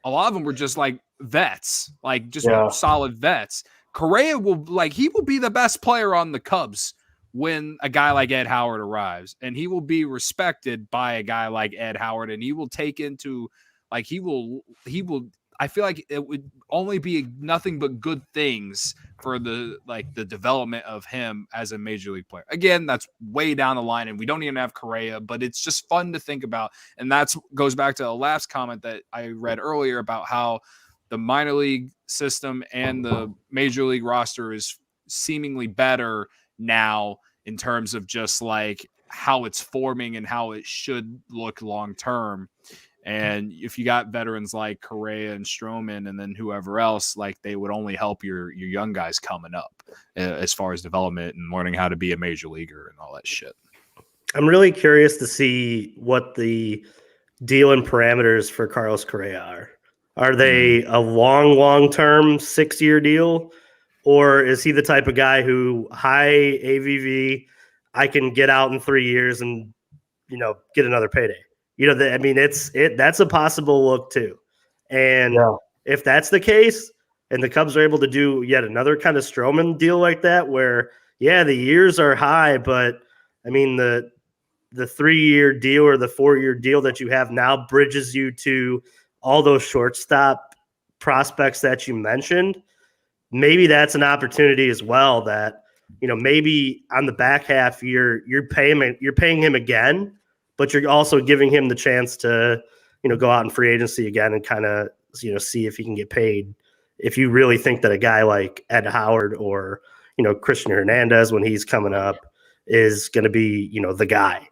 a lot of them were just like vets, like just solid vets. Correa will be the best player on the Cubs when a guy like Ed Howard arrives, and he will be respected by a guy like Ed Howard, and he will take into I feel like it would only be nothing but good things for the development of him as a major league player. Again, that's way down the line, and we don't even have Correa, but it's just fun to think about. And that goes back to the last comment that I read earlier about how the minor league system and the major league roster is seemingly better now in terms of just like how it's forming and how it should look long term. And if you got veterans like Correa and Stroman, and then whoever else, like they would only help your young guys coming up as far as development and learning how to be a major leaguer and all that shit. I'm really curious to see what the deal and parameters for Carlos Correa are. Are they a long-term 6-year deal? Or is he the type of guy who high AVV, I can get out in 3 years and, get another payday? That's a possible look too. And if that's the case, and the Cubs are able to do yet another kind of Stroman deal like that, where, the years are high, but I mean, the 3-year deal or the 4-year deal that you have now bridges you to all those shortstop prospects that you mentioned. Maybe that's an opportunity as well that, maybe on the back half you're paying him again, but you're also giving him the chance to, go out in free agency again and kind of, see if he can get paid. If you really think that a guy like Ed Howard or, Christian Hernandez, when he's coming up, is going to be, the guy,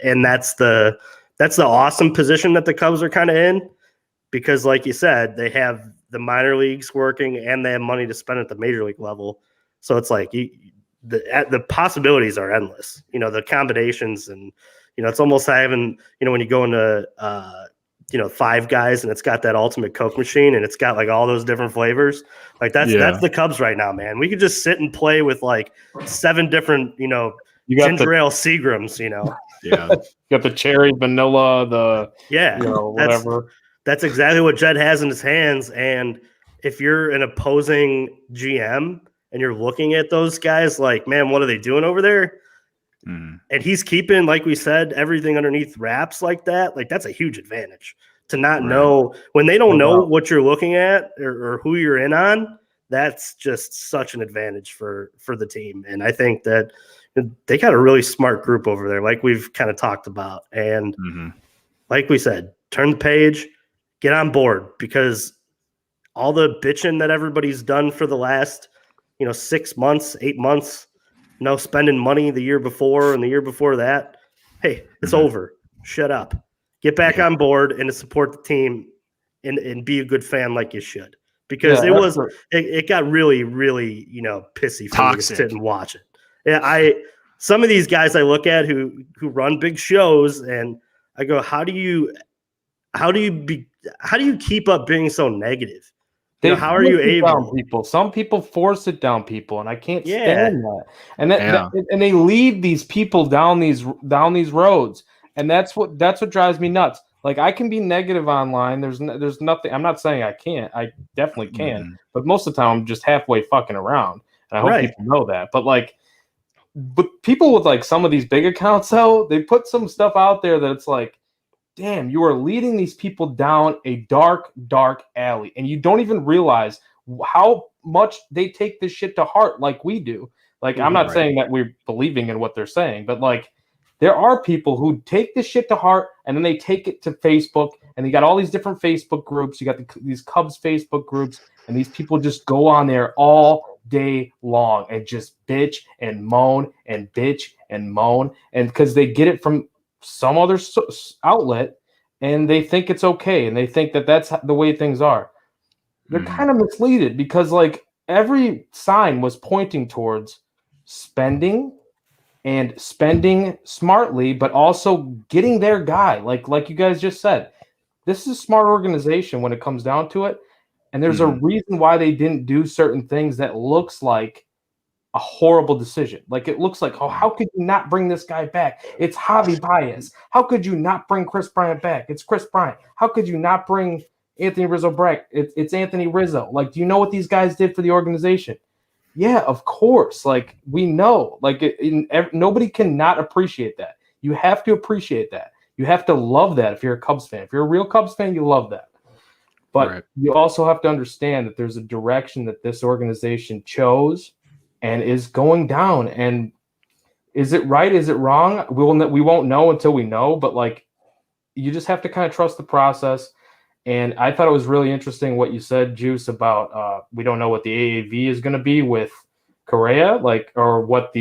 and that's the awesome position that the Cubs are kind of in, because like you said, they have the minor leagues working and they have money to spend at the major league level. So it's like the possibilities are endless, the combinations, and, it's almost having, when you go into, 5 guys and it's got that ultimate Coke machine and it's got like all those different flavors. Like that's the Cubs right now, man. We could just sit and play with like 7 different, ginger ale Seagrams, You got the cherry, vanilla, whatever. That's exactly what Jed has in his hands. And if you're an opposing GM and you're looking at those guys like, man, what are they doing over there? Mm. And he's keeping, like we said, everything underneath wraps like that. Like, that's a huge advantage to not know when they don't know what you're looking at or who you're in on. That's just such an advantage for the team. And I think that they got a really smart group over there, like we've kind of talked about. And like we said, turn the page, get on board, because all the bitching that everybody's done for the last, 6 months, 8 months, spending money the year before and the year before that. Hey, it's over. Shut up. Get back on board and to support the team and be a good fan like you should. Because it got really, really, pissy for me to sit and watch it. Yeah, some of these guys I look at who run big shows, and I go, how do you keep up being so negative? How are you able? People, some people force it down people, and I can't stand that. And and they lead these people down these roads, and that's what drives me nuts. Like, I can be negative online. There's nothing. I'm not saying I can't. I definitely can. But most of the time, I'm just halfway fucking around, and I hope people know that. But people with like some of these big accounts, though, they put some stuff out there that it's like, damn, you are leading these people down a dark, dark alley, and you don't even realize how much they take this shit to heart like we do. Like, I'm not saying that we're believing in what they're saying, but like, there are people who take this shit to heart, and then they take it to Facebook, and they got all these different Facebook groups. You got these Cubs Facebook groups, and these people just go on there all day long and just bitch and moan and bitch and moan, and because they get it from some other outlet, and they think it's okay, and they think that that's the way things are. They're kind of misleaded, because like every sign was pointing towards spending smartly, but also getting their guy. Like you guys just said, this is a smart organization when it comes down to it, and there's a reason why they didn't do certain things that looks like a horrible decision. Like, it looks like, oh, how could you not bring this guy back? It's Javi Baez. How could you not bring Chris Bryant back? It's Chris Bryant. How could you not bring Anthony Rizzo back? It's Anthony Rizzo. Like, do you know what these guys did for the organization? Yeah, of course. Like, we know. Like, nobody can not appreciate that. You have to appreciate that. You have to love that if you're a Cubs fan. If you're a real Cubs fan, you love that. But you also have to understand that there's a direction that this organization chose and is going down. And is it right? Is it wrong? We won't know until we know. But like, you just have to kind of trust the process. And I thought it was really interesting what you said, Juice, about we don't know what the AAV is going to be with Correa, like, or what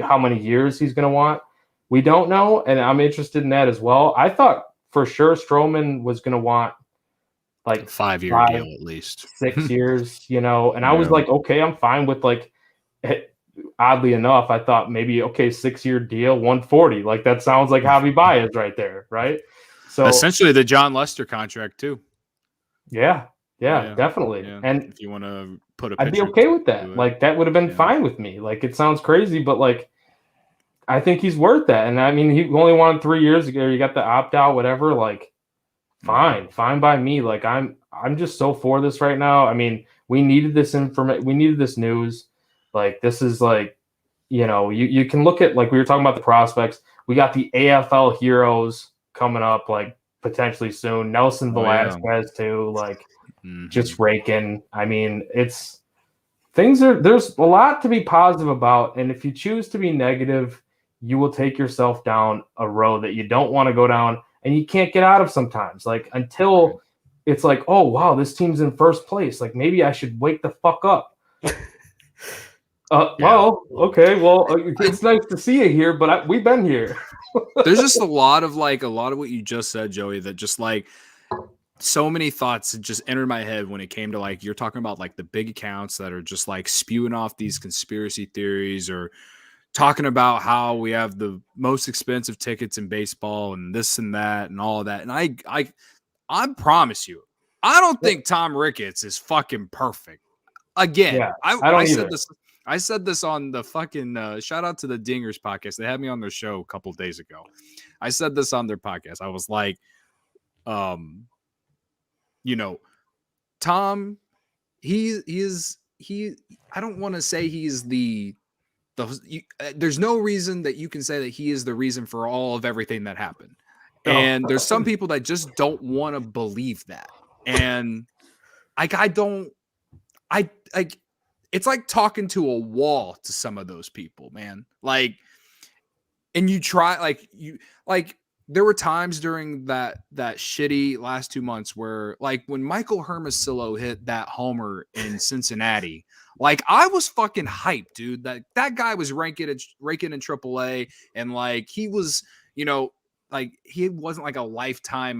how many years he's going to want. We don't know, and I'm interested in that as well. I thought for sure Stroman was going to want like 5-year deal at least, 6 years, and I was like, okay, I'm fine with like. Oddly enough, I thought maybe 6-year deal, 140. Like, that sounds like Javi Baez right there, right? So essentially the John Lester contract too. Yeah, definitely. Yeah. And if you want to put I'd be okay with that. Like, that would have been fine with me. Like, it sounds crazy, but like, I think he's worth that. And I mean, he only wanted 3 years ago. You got the opt out, whatever. Like, fine by me. Like, I'm just so for this right now. I mean, we needed this information. We needed this news. Like, this is like, you can look at, like, we were talking about the prospects. We got the AFL heroes coming up, like, potentially soon. Nelson Velasquez too, like, just raking. I mean, there's a lot to be positive about. And if you choose to be negative, you will take yourself down a road that you don't want to go down and you can't get out of sometimes. Like, until it's like, oh, wow, this team's in first place. Like, maybe I should wake the fuck up. Well, okay. Well, it's nice to see you here, but we've been here. There's just a lot of what you just said, Joey, that just like so many thoughts just entered my head when it came to like, you're talking about like the big accounts that are just like spewing off these conspiracy theories or talking about how we have the most expensive tickets in baseball and this and that and all of that. And I promise you, I don't think Tom Ricketts is fucking perfect. Again, I said this on the fucking shout out to the Dingers podcast. They had me on their show a couple days ago. I said this on their podcast. I was like, Tom, he is I don't want to say he's there's no reason that you can say that he is the reason for all of everything that happened. And there's some people that just don't want to believe that. And it's like talking to a wall to some of those people, man. Like, and you try, there were times during that shitty last 2 months where, like, when Michael Hermasillo hit that homer in Cincinnati, like, I was fucking hyped, dude. That guy was raking in AAA, and like he was, like he wasn't like a lifetime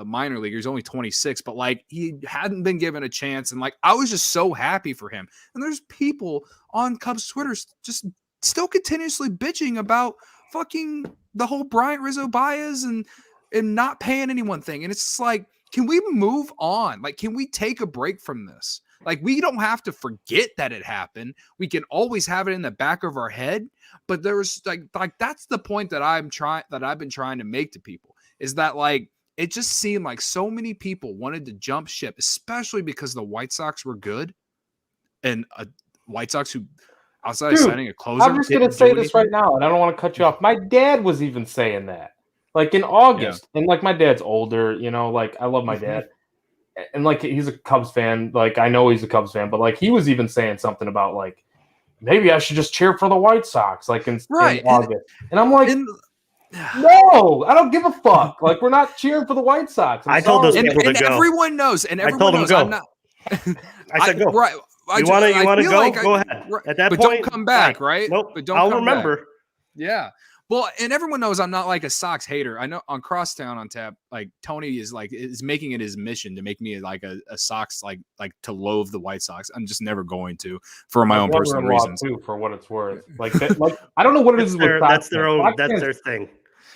minor leaguer. He's only 26, but like he hadn't been given a chance, and like I was just so happy for him. And there's people on Cubs Twitter just still continuously bitching about fucking the whole Bryant Rizzo Baez and not paying anyone thing. And it's just like, can we move on? Like, can we take a break from this? Like, we don't have to forget that it happened. We can always have it in the back of our head. But there's like that's the point that I've been trying to make to people, is that like it just seemed like so many people wanted to jump ship, especially because the White Sox were good, and White Sox who, outside of signing a closer, I'm just gonna say this right now, and I don't want to cut you off. My dad was even saying that, like in August, and like my dad's older, like I love my dad. And like he's a Cubs fan, like I know he's a Cubs fan, but like he was even saying something about like maybe I should just cheer for the White Sox, like in August. And I'm like, no, I don't give a fuck. Like, we're not cheering for the White Sox. I told those people to go. Everyone knows, and everyone knows. I'm not. I said go. Right. You want to go? Like go ahead. At that point, don't come back, right? Nope. But don't I'll come remember. Back. Yeah. Well, and everyone knows I'm not like a Sox hater. I know on Crosstown on tap, like Tony is making it his mission to make me like a Sox like to loathe the White Sox. I'm just never going to, for my own personal reasons. Too, for what it's worth, like I don't know what it is. That's their thing.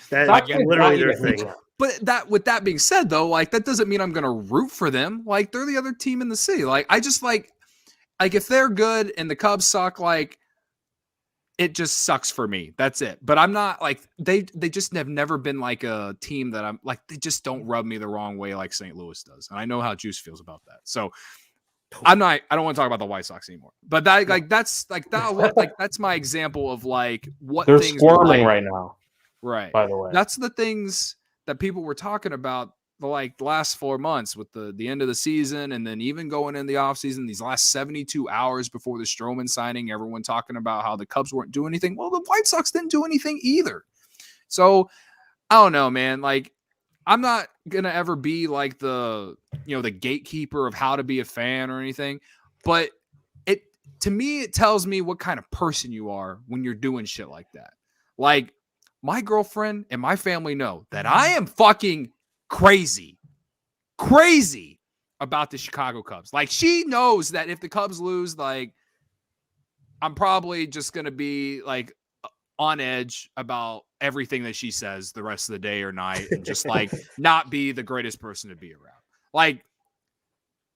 That's literally their thing. But with that being said, though, like that doesn't mean I'm gonna root for them. Like they're the other team in the city. Like I just like if they're good and the Cubs suck, like. It just sucks for me. That's it. But I'm not like they just have never been like a team that I'm like, they just don't rub me the wrong way like St. Louis does. And I know how Juice feels about that. So I don't want to talk about the White Sox anymore. But that's my example of like what they're things squirming right now. Right. By the way. That's the things that people were talking about the last 4 months with the end of the season, and then even going in the offseason, these last 72 hours before the Stroman signing, everyone talking about how the Cubs weren't doing anything. Well, the White Sox didn't do anything either. So I don't know, man. Like, I'm not gonna ever be like the gatekeeper of how to be a fan or anything, but to me it tells me what kind of person you are when you're doing shit like that. Like, my girlfriend and my family know that I am fucking crazy about the Chicago Cubs. Like, she knows that if the Cubs lose, like, I'm probably just going to be like on edge about everything that she says the rest of the day or night, and just like not be the greatest person to be around. Like,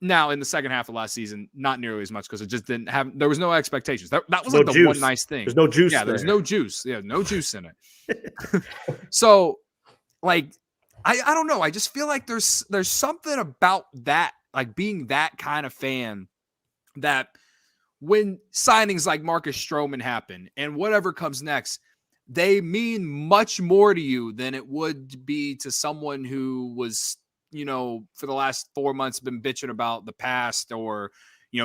now in the second half of last season, not nearly as much, because it just there was no expectations. That was like the one nice thing. There's no juice. Yeah, there's no juice. Yeah, no juice in it. So, like, I don't know. I just feel like there's something about that, like being that kind of fan, that when signings like Marcus Stroman happen and whatever comes next, they mean much more to you than it would be to someone who was, for the last 4 months been bitching about the past, or,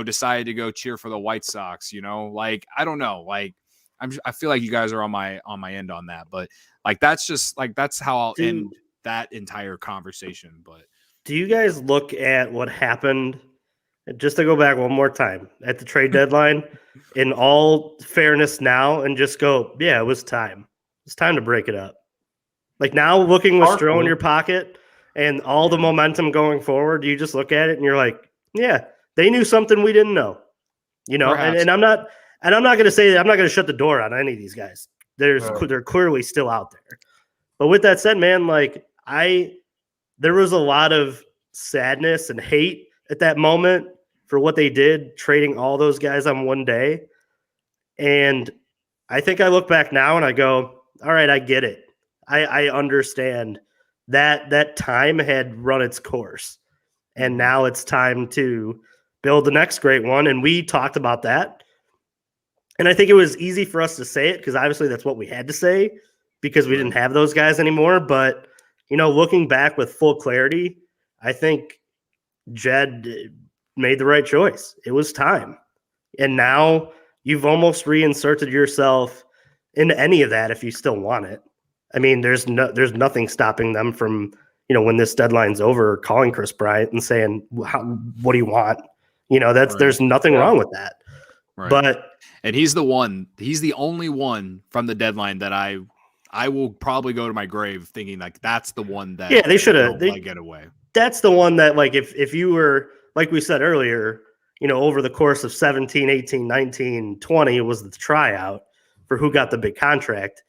decided to go cheer for the White Sox, like, I don't know. Like, I feel like you guys are on my end on that, but like, that's just like, that's how I'll end that entire conversation. But do you guys look at what happened, just to go back one more time, at the trade deadline, in all fairness now, and just go, yeah, it was time. It's time to break it up. Like, now, looking with Stro in your pocket and all the momentum going forward, you just look at it and you're like, yeah, they knew something we didn't know. And I'm not going to say that, I'm not going to shut the door on any of these guys. They're clearly still out there. But with that said, man, like, there was a lot of sadness and hate at that moment for what they did, trading all those guys on one day. And I think I look back now and I go, all right, I get it. I understand that time had run its course. And now it's time to build the next great one. And we talked about that. And I think it was easy for us to say it because obviously that's what we had to say because we didn't have those guys anymore. But, looking back with full clarity, I think Jed made the right choice. It was time. And now you've almost reinserted yourself into any of that if you still want it. I mean, there's nothing stopping them from, when this deadline's over, calling Chris Bryant and saying, what do you want? There's nothing wrong with that. Right. But he's the only one from the deadline that I will probably go to my grave thinking like that's the one that they should have get away. That's the one that like if you were like we said earlier, over the course of 17, 18, 19, 20 was the tryout for who got the big contract.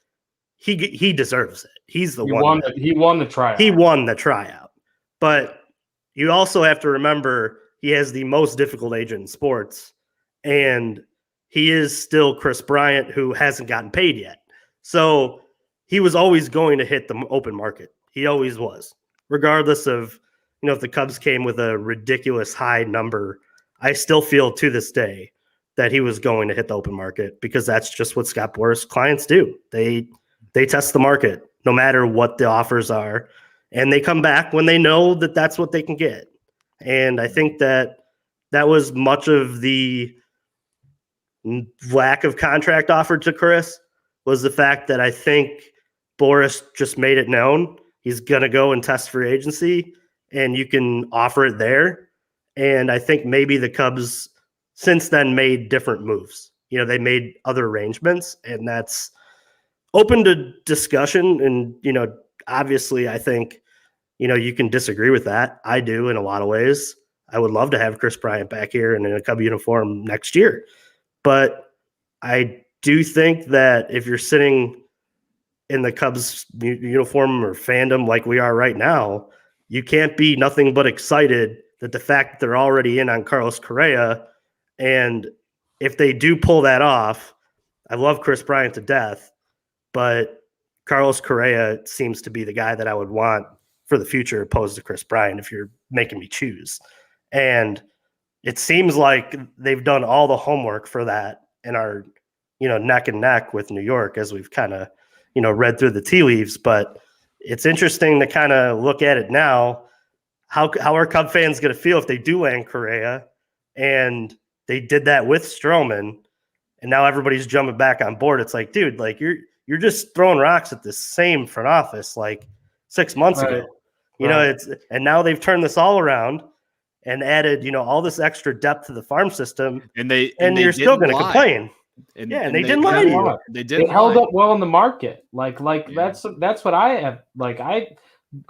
He deserves it. He's the one. He won the tryout. He won the tryout. But you also have to remember he has the most difficult agent in sports, and he is still Chris Bryant, who hasn't gotten paid yet. So he was always going to hit the open market. He always was, regardless of, if the Cubs came with a ridiculous high number. I still feel to this day that he was going to hit the open market because that's just what Scott Boras clients do. They test the market no matter what the offers are, and they come back when they know that that's what they can get. And I think that was much of the lack of contract offered to Chris was the fact that I think Boras just made it known he's going to go and test free agency and you can offer it there. And I think maybe the Cubs since then made different moves. They made other arrangements, and that's open to discussion. And, obviously I think, you can disagree with that. I do in a lot of ways. I would love to have Chris Bryant back here and in a Cub uniform next year. But I do think that if you're sitting in the Cubs uniform or fandom like we are right now, you can't be nothing but excited that the fact that they're already in on Carlos Correa. And if they do pull that off, I love Chris Bryant to death, but Carlos Correa seems to be the guy that I would want for the future opposed to Chris Bryant if you're making me choose. And it seems like they've done all the homework for that and are, neck and neck with New York as we've kind of, read through the tea leaves. But it's interesting to kind of look at it now. How are Cub fans going to feel if they do land Correa and they did that with Stroman and now everybody's jumping back on board? It's like, dude, like you're just throwing rocks at the same front office like 6 months ago. And now they've turned this all around and added, all this extra depth to the farm system. And you're still going to complain. And they didn't lie to you. They held up well in the market. That's what I have. I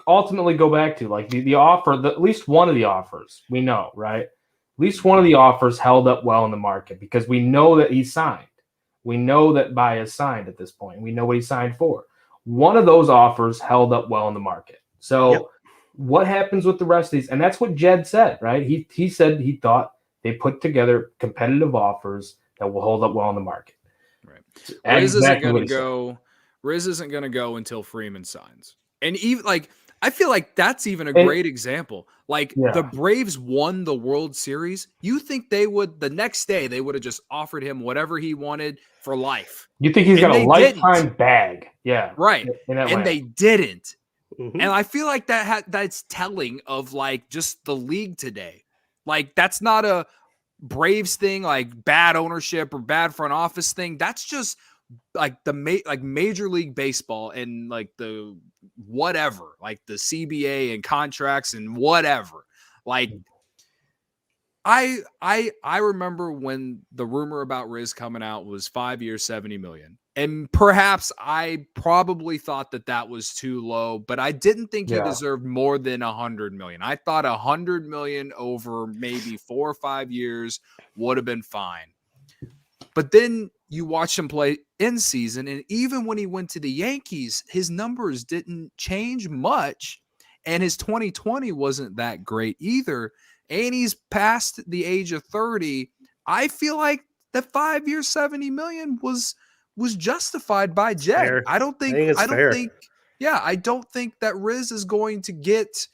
ultimately go back to the offer. At least one of the offers we know, right? At least one of the offers held up well in the market because we know that he signed. We know that Baez signed at this point. We know what he signed for. One of those offers held up well in the market. So what happens with the rest of these? And that's what Jed said, right? He said he thought they put together competitive offers that will hold up well in the market. Right. Riz isn't going to go. Riz isn't going to go until Freeman signs. And even I feel like that's even a great example. The Braves won the World Series. You think they would the next day they would have just offered him whatever he wanted for life? You think he's got a lifetime bag? Yeah, right. And they didn't. Mm-hmm. And I feel like that's telling of just the league today. That's not a Braves thing, bad ownership or bad front office thing. That's just Major League Baseball and the whatever, the CBA and contracts and whatever. I remember when the rumor about Riz coming out was 5 years, $70 million. And perhaps I probably thought that was too low, but I didn't think he deserved more than $100 million. I thought $100 million over maybe 4 or 5 years would have been fine. But then you watch him play in season, and even when he went to the Yankees, his numbers didn't change much, and his 2020 wasn't that great either. And he's past the age of 30. I feel like the 5 years, $70 million was justified by Jed. I don't think that Riz is going to get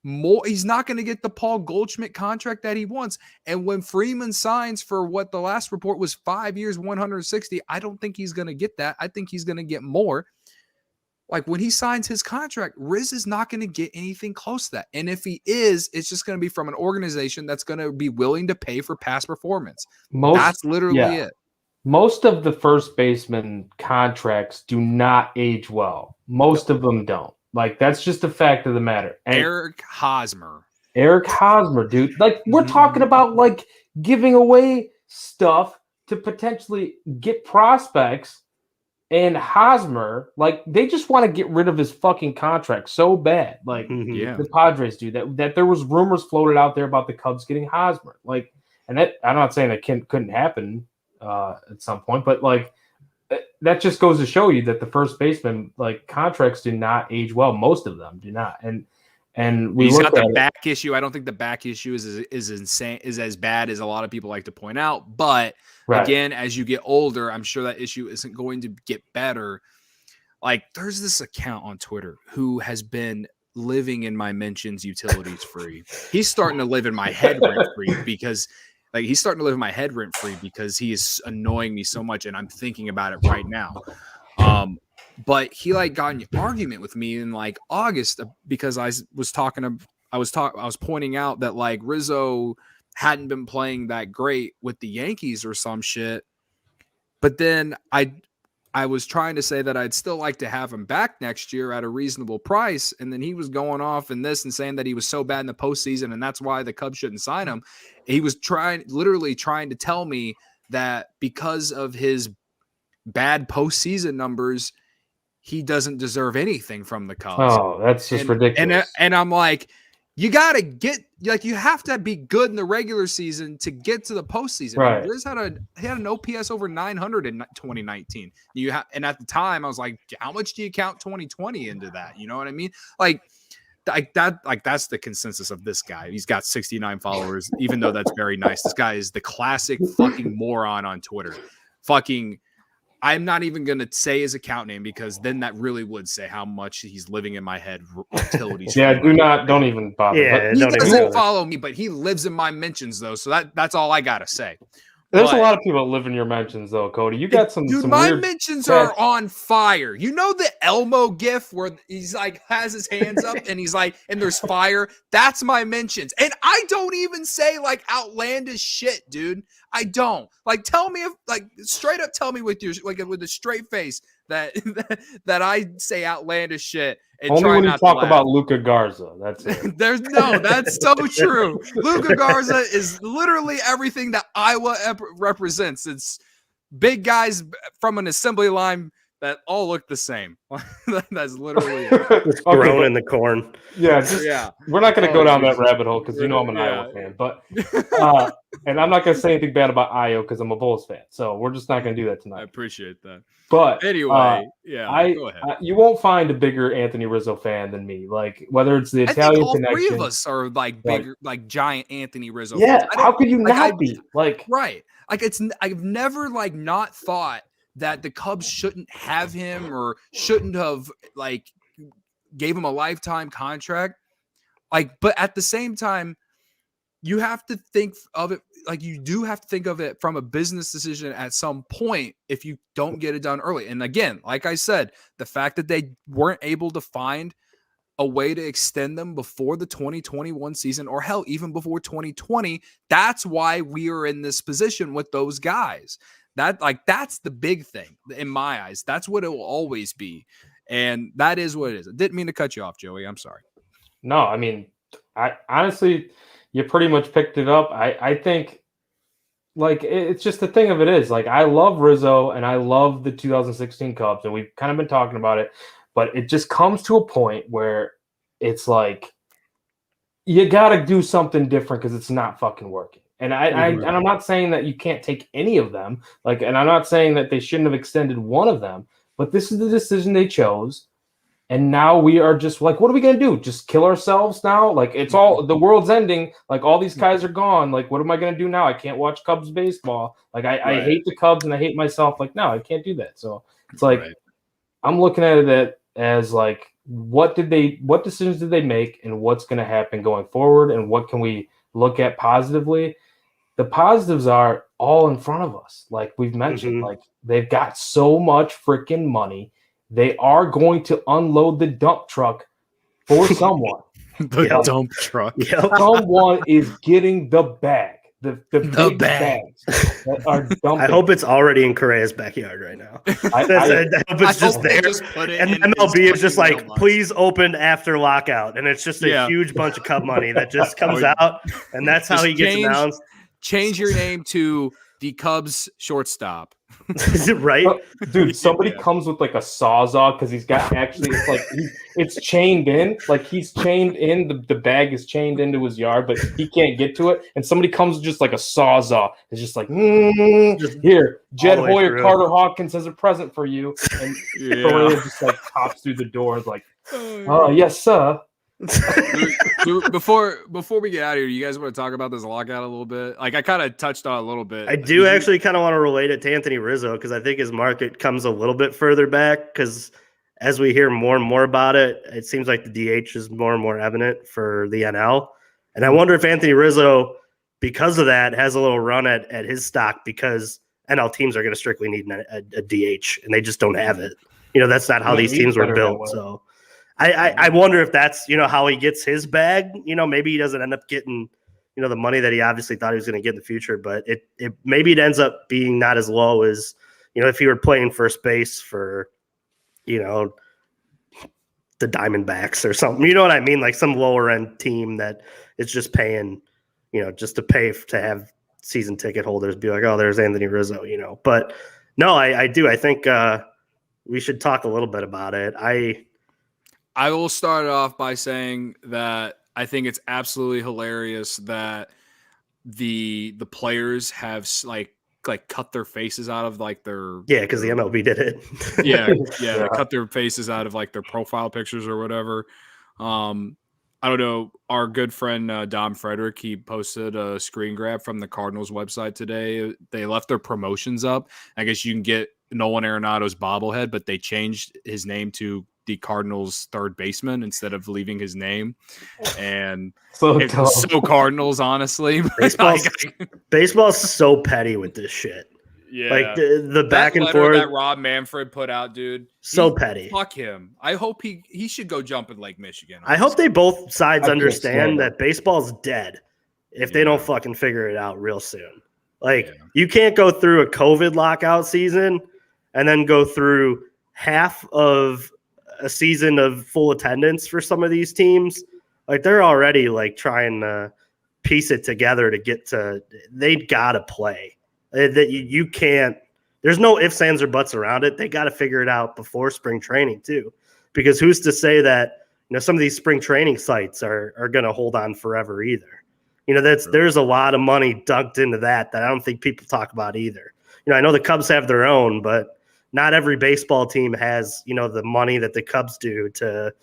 more. He's not going to get the Paul Goldschmidt contract that he wants. And when Freeman signs for what the last report was 5 years, 160, I don't think he's going to get that. I think he's going to get more. Like when he signs his contract, Riz is not going to get anything close to that. And if he is, it's just going to be from an organization that's going to be willing to pay for past performance. That's literally it. Most of the first baseman contracts do not age well. Most of them don't. Like, that's just a fact of the matter. And Eric Hosmer, dude. Like, we're talking about, like, giving away stuff to potentially get prospects. And Hosmer, like, they just want to get rid of his fucking contract so bad. Like, the Padres do. That there was rumors floated out there about the Cubs getting Hosmer. Like, and that, I'm not saying that couldn't happen at some point, but, like, that just goes to show you that the first baseman, like, contracts do not age well. Most of them do not. And he's got the back issue. I don't think the back issue is insane, is as bad as a lot of people like to point out. But again, as you get older, I'm sure that issue isn't going to get better. Like, there's this account on Twitter who has been living in my mentions utilities free. He's starting to live in my head rent free because he is annoying me so much, and I'm thinking about it right now. But he like got in an argument with me in like August because I was pointing out that like Rizzo hadn't been playing that great with the Yankees or some shit. But then I was trying to say that I'd still like to have him back next year at a reasonable price. And then he was going off in this and saying that he was so bad in the postseason and that's why the Cubs shouldn't sign him. He was literally trying to tell me that because of his bad postseason numbers, he doesn't deserve anything from the Cubs. Oh, that's just ridiculous. And I'm like, you got to you have to be good in the regular season to get to the postseason. Right. Riz had an OPS over 900 in 2019. And at the time I was like, how much do you count 2020 into that? You know what I mean? Like that's the consensus of this guy. He's got 69 followers, even though that's very nice. This guy is the classic fucking moron on Twitter. I'm not even going to say his account name because then that really would say how much he's living in my head. Utilities. Don't even bother. Yeah, he doesn't follow me, but he lives in my mentions though. So that's all I got to say. There's a lot of people that live in your mentions though, Cody. You got some my mentions are on fire. You know the Elmo gif where he's like has his hands up and he's like, and there's fire. That's my mentions. And I don't even say like outlandish shit, dude. I don't. Like, tell me straight up tell me with your with a straight face that I say outlandish shit. And only try when you not talk to about Luka Garza. That's it. That's so true. Luka Garza is literally everything that Iowa represents. It's big guys from an assembly line that all look the same. That's literally it. Grown in the corn. Yeah, we're not going to go down that rabbit hole because you know I'm an Iowa fan. But and I'm not going to say anything bad about Iowa because I'm a Bulls fan. So we're just not going to do that tonight. I appreciate that. But anyway, go ahead. You won't find a bigger Anthony Rizzo fan than me. Like whether it's the Italian connection. All three of us are like bigger, like giant Anthony Rizzo. Yeah, fans. how could you not be? Like right? Like I've never like not thought that the Cubs shouldn't have him or shouldn't have like gave him a lifetime contract. Like, but at the same time, you have to think of it like you do have to think of it from a business decision at some point if you don't get it done early. And again, like I said, the fact that they weren't able to find a way to extend them before the 2021 season or hell, even before 2020, that's why we are in this position with those guys. That's the big thing in my eyes. That's what it will always be. And that is what it is. I didn't mean to cut you off, Joey. I'm sorry. No, I mean, I honestly, you pretty much picked it up. I think like it's just the thing of it is like, I love Rizzo and I love the 2016 Cubs and we've kind of been talking about it, but it just comes to a point where it's like, you got to do something different because it's not fucking working. And I'm not saying that you can't take any of them, like, and I'm not saying that they shouldn't have extended one of them, but this is the decision they chose. And now we are just like, what are we going to do? Just kill ourselves now? Like it's all, the world's ending. Like all these guys are gone. Like, what am I going to do now? I can't watch Cubs baseball. Like I hate the Cubs and I hate myself. Like, no, I can't do that. So it's like, I'm looking at it as like, what decisions did they make, and what's going to happen going forward, and what can we look at positively? The positives are all in front of us. Like we've mentioned, like they've got so much freaking money. They are going to unload the dump truck for someone. The dump truck. Someone is getting the bag. The big bag. bags that are dumping. I hope it's already in Correa's backyard right now. I hope it's just there. And MLB is just like, mailbox. Please open after lockout. And it's just a huge bunch of Cub money that just comes out. And that's how he gets announced. Change your name to the Cubs shortstop. Is it right? Dude, somebody comes with like a sawzall because he's got it's chained in. Like he's chained in, the bag is chained into his yard, but he can't get to it. And somebody comes with just like a sawzall. It's just like, here, Jed Hoyer, Carter Hawkins has a present for you. And Correa just like pops through the door and is like, oh, yes, sir. Before we get out of here, you guys want to talk about this lockout a little bit? Like I kind of touched on it a little bit. I do actually kind of want to relate it to Anthony Rizzo because I think his market comes a little bit further back because as we hear more and more about it, it seems like the DH is more and more evident for the NL. And I wonder if Anthony Rizzo, because of that, has a little run at his stock because NL teams are going to strictly need a DH and they just don't have it. That's not how these teams were built. So I wonder if that's, how he gets his bag. Maybe he doesn't end up getting, the money that he obviously thought he was going to get in the future, but maybe it ends up being not as low as, if he were playing first base for, the Diamondbacks or something. You know what I mean? Like some lower end team that is just paying, just to pay to have season ticket holders be like, oh, there's Anthony Rizzo, But no, I do. I think we should talk a little bit about it. I will start off by saying that I think it's absolutely hilarious that the players have like cut their faces out of like their because the MLB did it. They cut their faces out of like their profile pictures or whatever. I don't know. Our good friend Dom Frederick, he posted a screen grab from the Cardinals website today. They left their promotions up. I guess you can get Nolan Arenado's bobblehead, but they changed his name to the Cardinals third baseman instead of leaving his name. And so Cardinals, honestly. Baseball's so petty with this shit. Yeah. Like the back and forth that Rob Manfred put out, dude. So petty. Fuck him. I hope he should go jump in Lake Michigan. I hope they both sides understand that baseball's dead if they don't fucking figure it out real soon. Like you can't go through a COVID lockout season and then go through half of a season of full attendance for some of these teams. Like they're already like trying to piece it together to get to, they gotta play. That you can't, there's no ifs, ands, or buts around it. They got to figure it out before spring training too, because who's to say that, some of these spring training sites are going to hold on forever either. There's a lot of money dunked into that I don't think people talk about either. I know the Cubs have their own, but not every baseball team has, the money that the Cubs do to,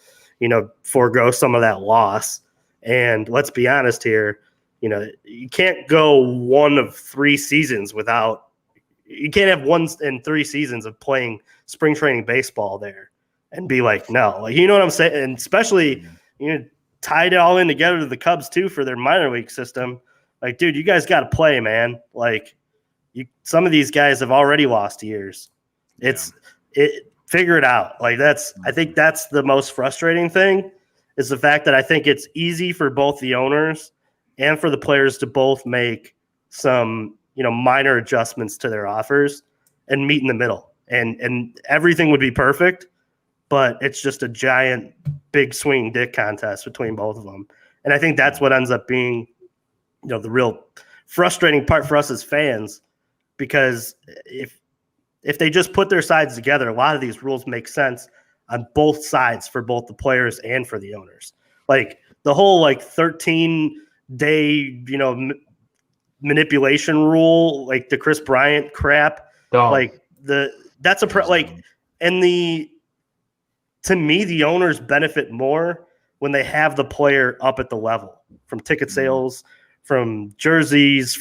forego some of that loss. And let's be honest here, you can't go one of 3 seasons you can't have 1 in 3 seasons of playing spring training baseball there and be like, no, like, you know what I'm saying? And especially, tied it all in together to the Cubs too for their minor league system. Like, dude, you guys got to play, man. Like some of these guys have already lost years. Figure it out. Like I think that's the most frustrating thing is the fact that I think it's easy for both the owners and for the players to both make some, minor adjustments to their offers and meet in the middle. And everything would be perfect, but it's just a giant, big swinging dick contest between both of them. And I think that's what ends up being, the real frustrating part for us as fans, because if they just put their sides together, a lot of these rules make sense on both sides for both the players and for the owners. Like the whole 13-day, manipulation rule, like the Chris Bryant crap, to me, the owners benefit more when they have the player up at the level from ticket sales, from jerseys,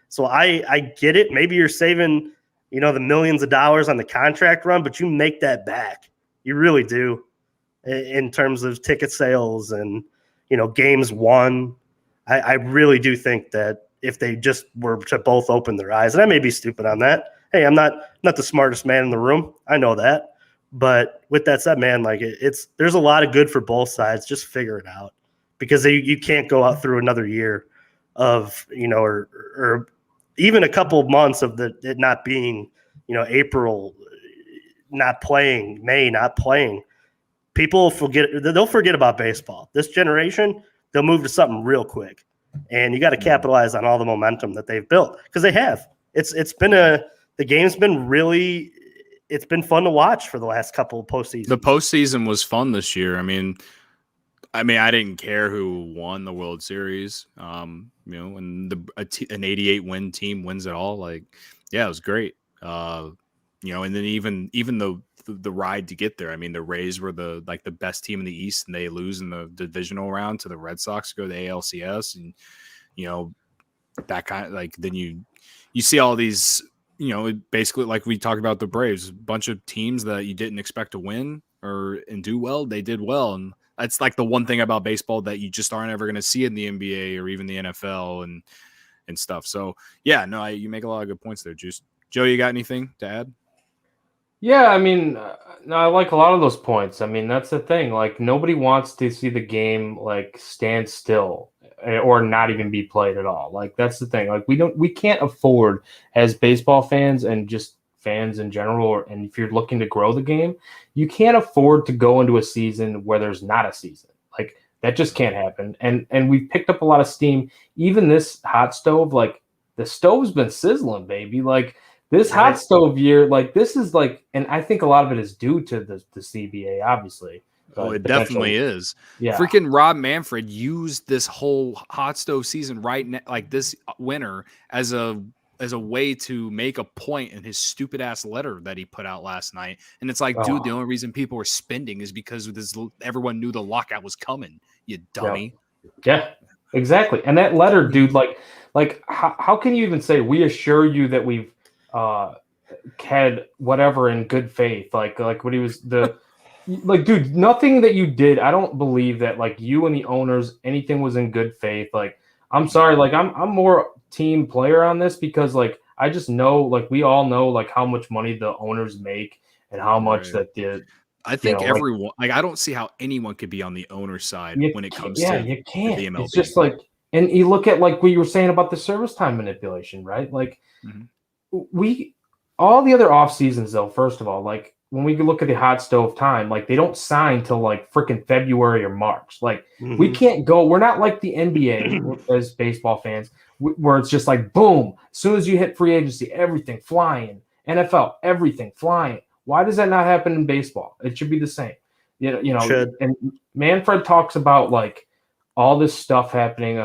so I get it. Maybe you're saving, the millions of dollars on the contract run, but you make that back. You really do. in terms of ticket sales and, games won. I really do think that if they just were to both open their eyes, and I may be stupid on that. Hey, I'm not the smartest man in the room. I know that. But with that said, man, like there's a lot of good for both sides. Just figure it out, because you can't go out through another year of, or even a couple of months of it not being, April not playing, May not playing. People they'll forget about baseball. This generation, they'll move to something real quick. And you got to capitalize on all the momentum that they've built, because they have. The game's been really, it's been fun to watch for the last couple of postseasons. The postseason was fun this year. I mean, I didn't care who won the World Series. When an 88 win team wins it all, like, yeah, it was great. And then even the ride to get there. I mean, the Rays were the best team in the East, and they lose in the divisional round to the Red Sox to go to the ALCS, and that kind of then you see all these, basically like we talked about the Braves, a bunch of teams that you didn't expect to win and do well, they did well, and that's like the one thing about baseball that you just aren't ever going to see in the NBA or even the NFL and stuff. So yeah, no, you make a lot of good points there, Juice. Joe, you got anything to add? Yeah, no, I like a lot of those points. That's the thing. Like, nobody wants to see the game stand still or not even be played at all. Like, that's the thing. Like, we can't afford, as baseball fans and just fans in general, and if you're looking to grow the game, you can't afford to go into a season where there's not a season. Like, that just can't happen. And we've picked up a lot of steam. Even this hot stove, like, the stove's been sizzling, baby. Like, this hot stove year, this is and I think a lot of it is due to the CBA, obviously. Oh, it definitely is. Yeah. Freaking Rob Manfred used this whole hot stove season this winter as a way to make a point in his stupid ass letter that he put out last night. And it's like, dude, the only reason people were spending is because everyone knew the lockout was coming. You dummy. Yeah, exactly. And that letter, dude, how can you even say, we assure you that we've had whatever in good faith, like what he was dude, nothing that you did, I don't believe that you and the owners, anything was in good faith. I'm sorry, I'm more team player on this, because I just know, we all know how much money the owners make and how much that I think everyone, I don't see how anyone could be on the owner's side when it comes to you can't. The MLB. It's just and you look at what you were saying about the service time manipulation, right? All the other off seasons, though, first of all, when we look at the hot stove time, they don't sign till freaking February or March. We can't go. We're not like the NBA as baseball fans, where it's just boom, as soon as you hit free agency, everything flying. NFL, everything flying. Why does that not happen in baseball? It should be the same. And Manfred talks about all this stuff happening,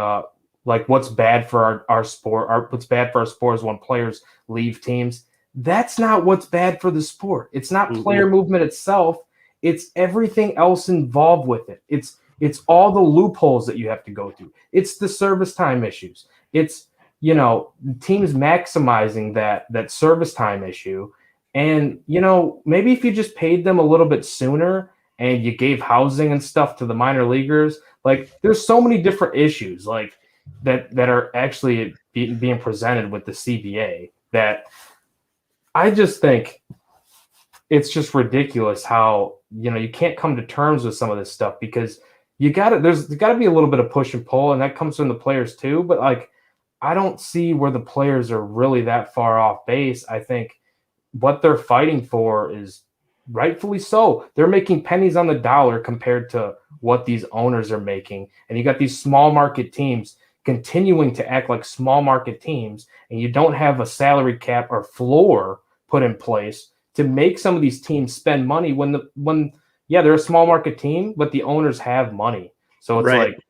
what's bad for our sport, what's bad for our sport is when players leave teams. That's not what's bad for the sport. It's not player movement itself. It's everything else involved with it. It's all the loopholes that you have to go through. It's the service time issues. It's, teams maximizing that service time issue. And, maybe if you just paid them a little bit sooner and you gave housing and stuff to the minor leaguers, there's so many different issues that are actually being presented with the CBA that I just think it's just ridiculous how, you can't come to terms with some of this stuff, because there's got to be a little bit of push and pull, and that comes from the players too. But I don't see where the players are really that far off base. I think what they're fighting for is rightfully so. They're making pennies on the dollar compared to what these owners are making. And you got these small market teams continuing to act like small market teams, and you don't have a salary cap or floor put in place to make some of these teams spend money when they're a small market team, but the owners have money. So it's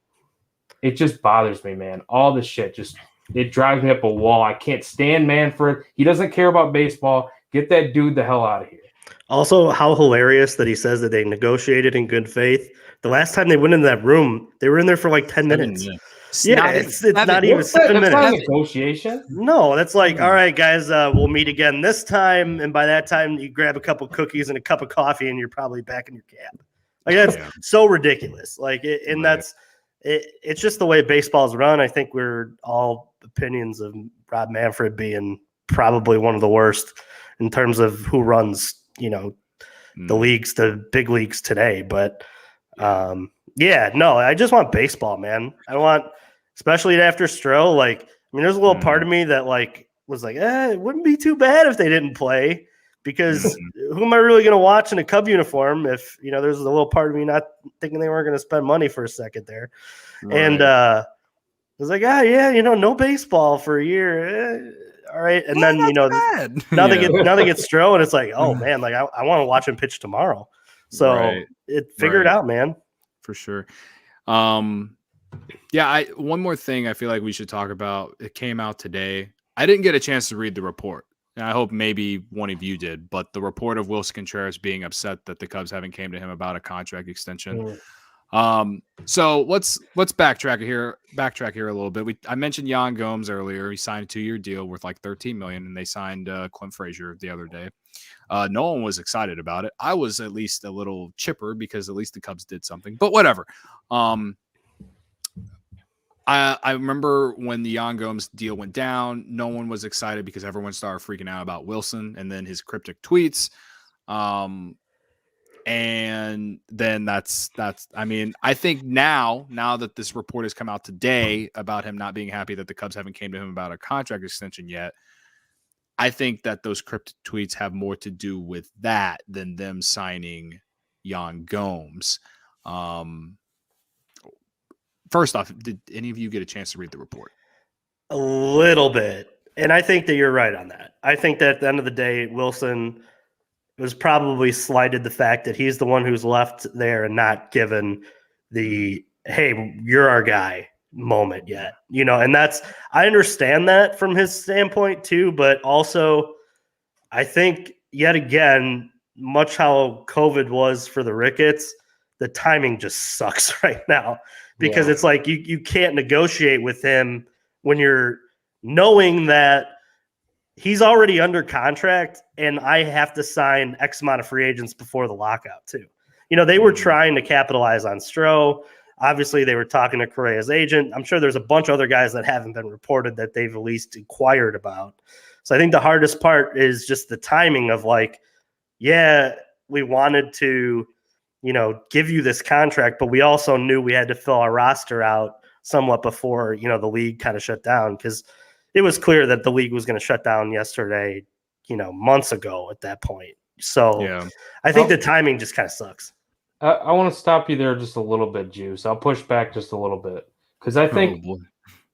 it just bothers me, man. All this shit it drives me up a wall. I can't stand Manfred. He doesn't care about baseball. Get that dude the hell out of here. Also, how hilarious that he says that they negotiated in good faith. The last time they went in that room, they were in there for 10 minutes. Yeah, it's not even 7 minutes. That's not negotiation. No, that's all right, guys, we'll meet again this time. And by that time, you grab a couple cookies and a cup of coffee, and you're probably back in your cab. Like that's Yeah. so ridiculous. Like, and Right. that's it's just the way baseball's run. I think we're all opinions of Rob Manfred being probably one of the worst in terms of who runs, the leagues, the big leagues today. But no, I just want baseball, man. I want, especially after Stro, like, I mean, there's a little part of me that like was like, it wouldn't be too bad if they didn't play, because who am I really going to watch in a Cub uniform if, there's a little part of me not thinking they weren't going to spend money for a second there. Right. And I was like, no baseball for a year. All right. And then, now they get Stro, and it's like, oh man, like I want to watch him pitch tomorrow. So figure it out, man. For sure. One more thing I feel like we should talk about. It came out today. I didn't get a chance to read the report. And I hope maybe one of you did, but the report of Wilson Contreras being upset that the Cubs haven't came to him about a contract extension. So let's backtrack here a little bit. I mentioned Yan Gomes earlier. He signed a 2-year deal worth like $13 million, and they signed Clint Frazier the other day. No one was excited about it. I was at least a little chipper because at least the Cubs did something, but whatever. I remember when the Yan Gomes deal went down, no one was excited because everyone started freaking out about Wilson and then his cryptic tweets. And then that's I mean, I think now that this report has come out today about him not being happy that the Cubs haven't came to him about a contract extension yet, I think that those cryptic tweets have more to do with that than them signing Yan Gomes. First off, did any of you get a chance to read the report? A little bit. And I think that you're right on that. I think that at the end of the day, Wilson was probably slighted the fact that he's the one who's left there and not given the, hey, you're our guy moment yet. And I understand that from his standpoint too, but also I think yet again, much how COVID was for the Ricketts, the timing just sucks right now. Because it's like you can't negotiate with him when you're knowing that he's already under contract and I have to sign X amount of free agents before the lockout too. They were trying to capitalize on Stro. Obviously, they were talking to Correa's agent. I'm sure there's a bunch of other guys that haven't been reported that they've at least inquired about. So I think the hardest part is just the timing of like, we wanted to give you this contract, but we also knew we had to fill our roster out somewhat before, the league kind of shut down, because it was clear that the league was going to shut down yesterday, months ago at that point. So I think the timing just kind of sucks. I want to stop you there just a little bit, Juice. I'll push back just a little bit because I think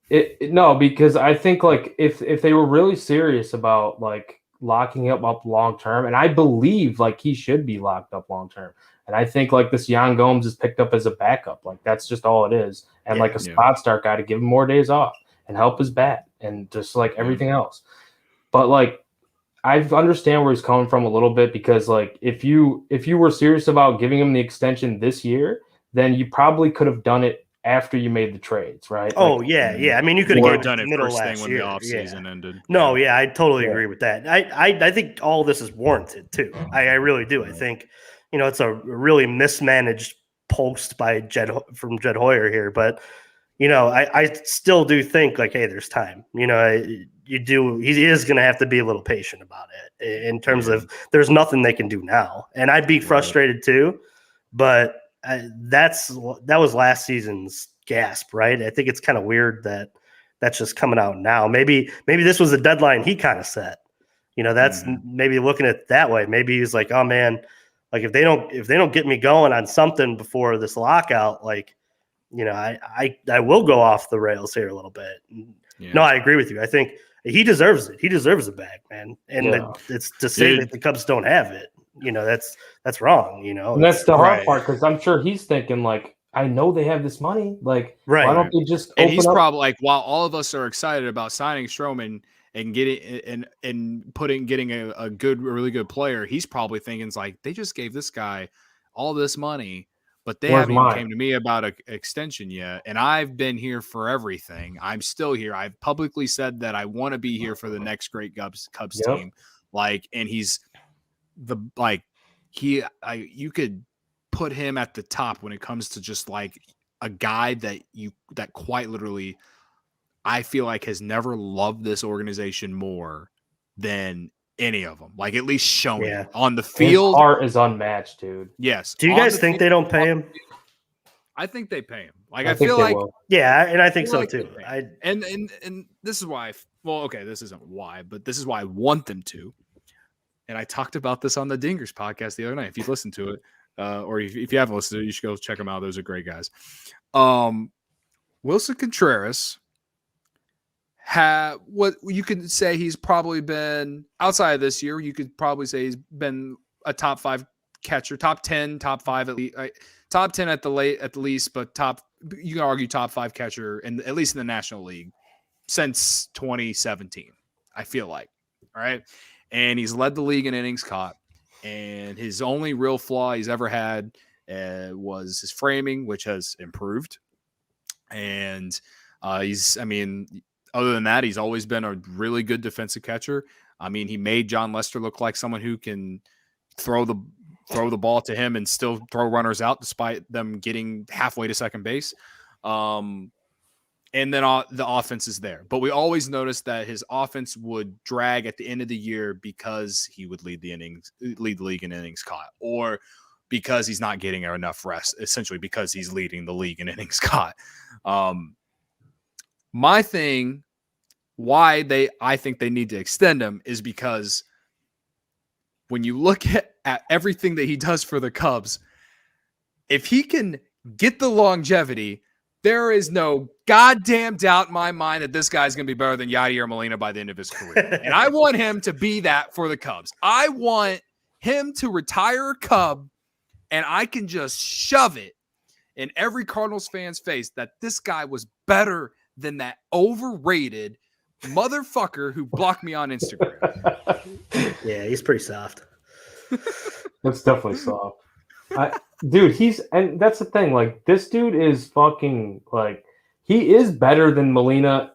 because I think like if they were really serious about like locking him up long term, and I believe like he should be locked up long term. And I think like this Yan Gomes is picked up as a backup. Like that's just all it is. And like a spot start guy to give him more days off and help his bat and just like everything else. But like I understand where he's coming from a little bit, because like if you were serious about giving him the extension this year, then you probably could have done it after you made the trades, right? Oh, like, yeah. I mean, you could have done it middle first last thing when year. the offseason ended. No, I totally agree with that. I think all this is warranted too. I really do. I think it's a really mismanaged post by Jed Hoyer here, but I still do think like, hey, there's time. He is going to have to be a little patient about it in terms of there's nothing they can do now, and I'd be frustrated too. But that was last season's gasp, right? I think it's kind of weird that that's just coming out now. Maybe this was a deadline he kind of set. That's maybe looking at it that way. Maybe he's like, oh man, like if they don't get me going on something before this lockout, like, I will go off the rails here a little bit. No, I agree with you. I think he deserves it. He deserves a bag, man. And it's to say that the Cubs don't have it. That's wrong. And that's the hard part, because I'm sure he's thinking like, I know they have this money. Like, why don't they just? And he's probably like, while all of us are excited about signing Stroman and getting getting a really good player, he's probably thinking it's like, they just gave this guy all this money, but they haven't even came to me about an extension yet. And I've been here for everything. I'm still here. I've publicly said that I want to be here for the next great Cubs team. Like, and he's you could put him at the top when it comes to just like a guy that quite literally I feel like has never loved this organization more than any of them. Like at least shown it on the field. His heart is unmatched, dude. Yes. Do you guys think they don't pay him? I think they pay him. Like I I feel think they like will. Yeah, and I think so like too. And this is why. Well, okay, this isn't why, but this is why I want them to. And I talked about this on the Dingers podcast the other night. If you listen to it, or if you haven't listened to it, you should go check them out. Those are great guys. Wilson Contreras what you could say he's probably been outside of this year. You could probably say he's been a top 5 catcher, top 10, top 5 at least, top 10 at the least, but you can argue top 5 catcher at least in the National League since 2017. I feel like, all right, and he's led the league in innings caught, and his only real flaw he's ever had was his framing, which has improved, and other than that, he's always been a really good defensive catcher. I mean, he made John Lester look like someone who can throw the ball to him and still throw runners out despite them getting halfway to second base. And then the offense is there. But we always noticed that his offense would drag at the end of the year because he would lead the league in innings caught, or because he's not getting enough rest, essentially because he's leading the league in innings caught. My thing, why I think they need to extend him is because when you look at everything that he does for the Cubs, if he can get the longevity, there is no goddamn doubt in my mind that this guy's going to be better than Yadier Molina by the end of his career. And I want him to be that for the Cubs. I want him to retire a Cub, and I can just shove it in every Cardinals fan's face that this guy was better than that overrated motherfucker who blocked me on Instagram. Yeah, he's pretty soft. That's definitely soft. Dude, and that's the thing. Like, this dude is fucking, like, he is better than Molina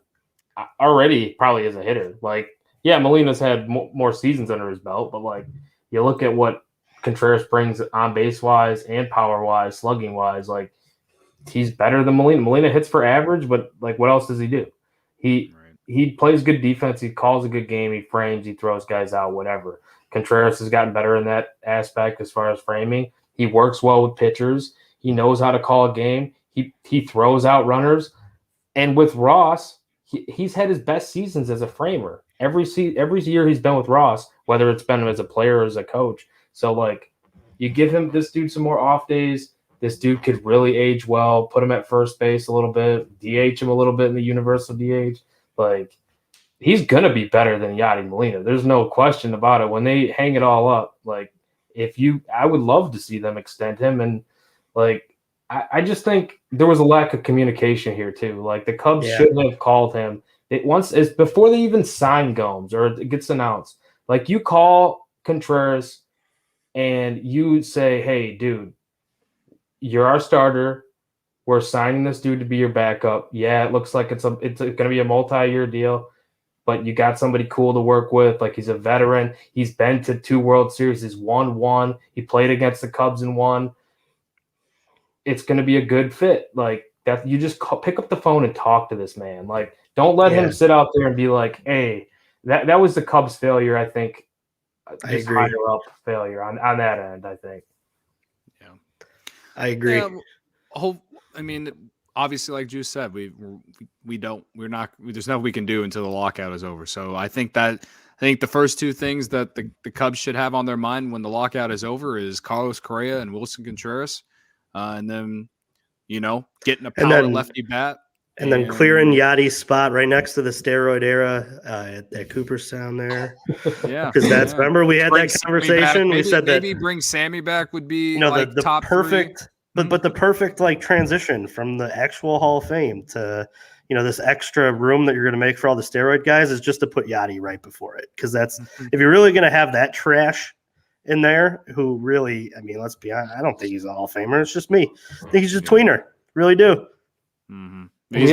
already, probably as a hitter. Like, yeah, Molina's had more seasons under his belt, but, like, you look at what Contreras brings on base wise and power wise, slugging wise, like, he's better than Molina. Molina hits for average, but like, what else does he do? He plays good defense. He calls a good game. He frames. He throws guys out. Whatever. Contreras has gotten better in that aspect as far as framing. He works well with pitchers. He knows how to call a game. He throws out runners. And with Ross, he's had his best seasons as a framer. Every year he's been with Ross, whether it's been as a player or as a coach. So like, you give this dude some more off days. This dude could really age well, put him at first base a little bit, DH him a little bit in the universal DH. Like, he's going to be better than Yadi Molina. There's no question about it. When they hang it all up, like, I would love to see them extend him. And, like, I just think there was a lack of communication here, too. Like, the Cubs shouldn't have called him. Before they even sign Gomes or it gets announced. Like, you call Contreras and you say, hey, dude, you're our starter. We're signing this dude to be your backup. Yeah, it looks like it's going to be a multi-year deal, but you got somebody cool to work with. Like, he's a veteran. He's been to 2 World Series. He's won 1. He played against the Cubs and won. It's going to be a good fit. Like, that, you just pick up the phone and talk to this man. Like, don't let him sit out there and be like, hey, that was the Cubs' failure, I think. I agree. Higher up failure on that end, I think. Yeah, I agree. I mean, obviously, like Juice said, there's nothing we can do until the lockout is over. So I think the first 2 things that the Cubs should have on their mind when the lockout is over is Carlos Correa and Wilson Contreras, and then getting a power lefty bat. And then clearing Yadi's spot right next to the steroid era at Cooperstown there. Yeah. Because remember we had that conversation. We said that maybe bring Sammy back would be the top perfect 3. but the perfect like transition from the actual Hall of Fame to this extra room that you're going to make for all the steroid guys is just to put Yadi right before it. Because that's if you're really going to have that trash in there, who really, I mean, let's be honest, I don't think he's a Hall of Famer. It's just me. I think he's just a tweener. Really do. Mm-hmm. He's